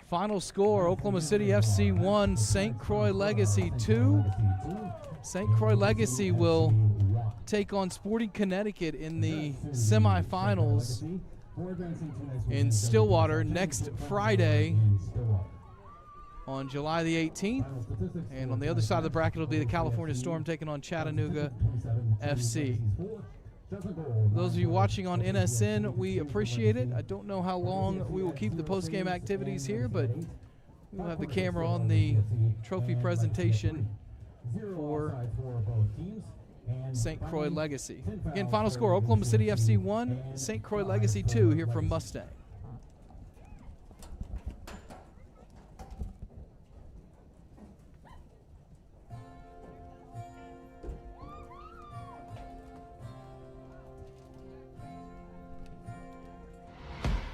Final score, Oklahoma City FC 1, St. Croix Legacy 2. St. Croix Legacy will take on Sporting Connecticut in the semifinals in Stillwater next Friday on July the 18th. And on the other side of the bracket will be the California Storm taking on Chattanooga FC. Those of you watching on NSN, we appreciate it. I don't know how long we will keep the post-game activities here, but we'll have the camera on the trophy presentation for St. Croix Legacy. Again, final score, Oklahoma City FC 1, St. Croix Legacy 2 here from Mustang.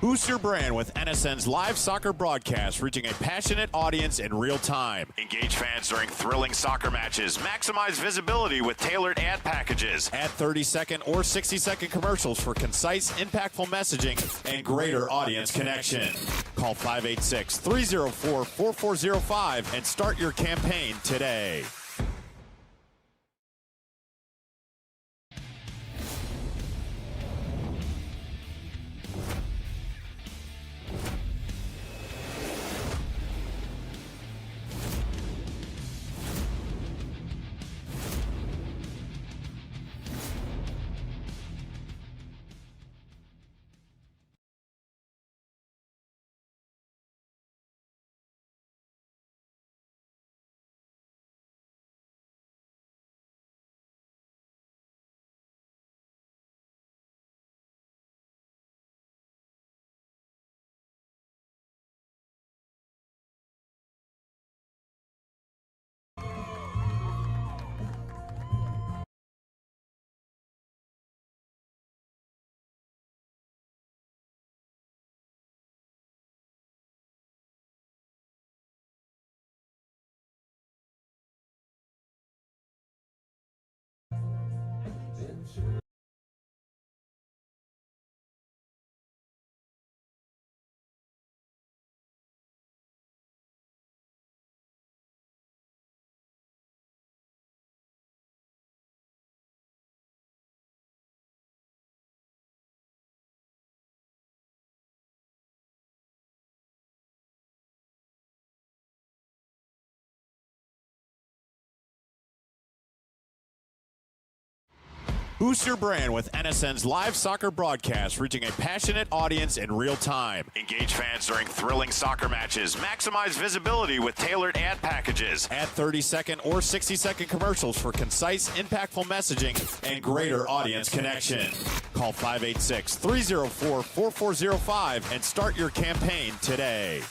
Boost your brand with NSN's live soccer broadcast, reaching a passionate audience in real time. Engage fans during thrilling soccer matches. Maximize visibility with tailored ad packages. Add 30-second or 60-second commercials for concise, impactful messaging and greater audience connection. Call 586-304-4405 and start your campaign today. Boost your brand with NSN's live soccer broadcast, reaching a passionate audience in real time. Engage fans during thrilling soccer matches. Maximize visibility with tailored ad packages. Add 30-second or 60-second commercials for concise, impactful messaging and greater audience connection. Call 586-304-4405 and start your campaign today.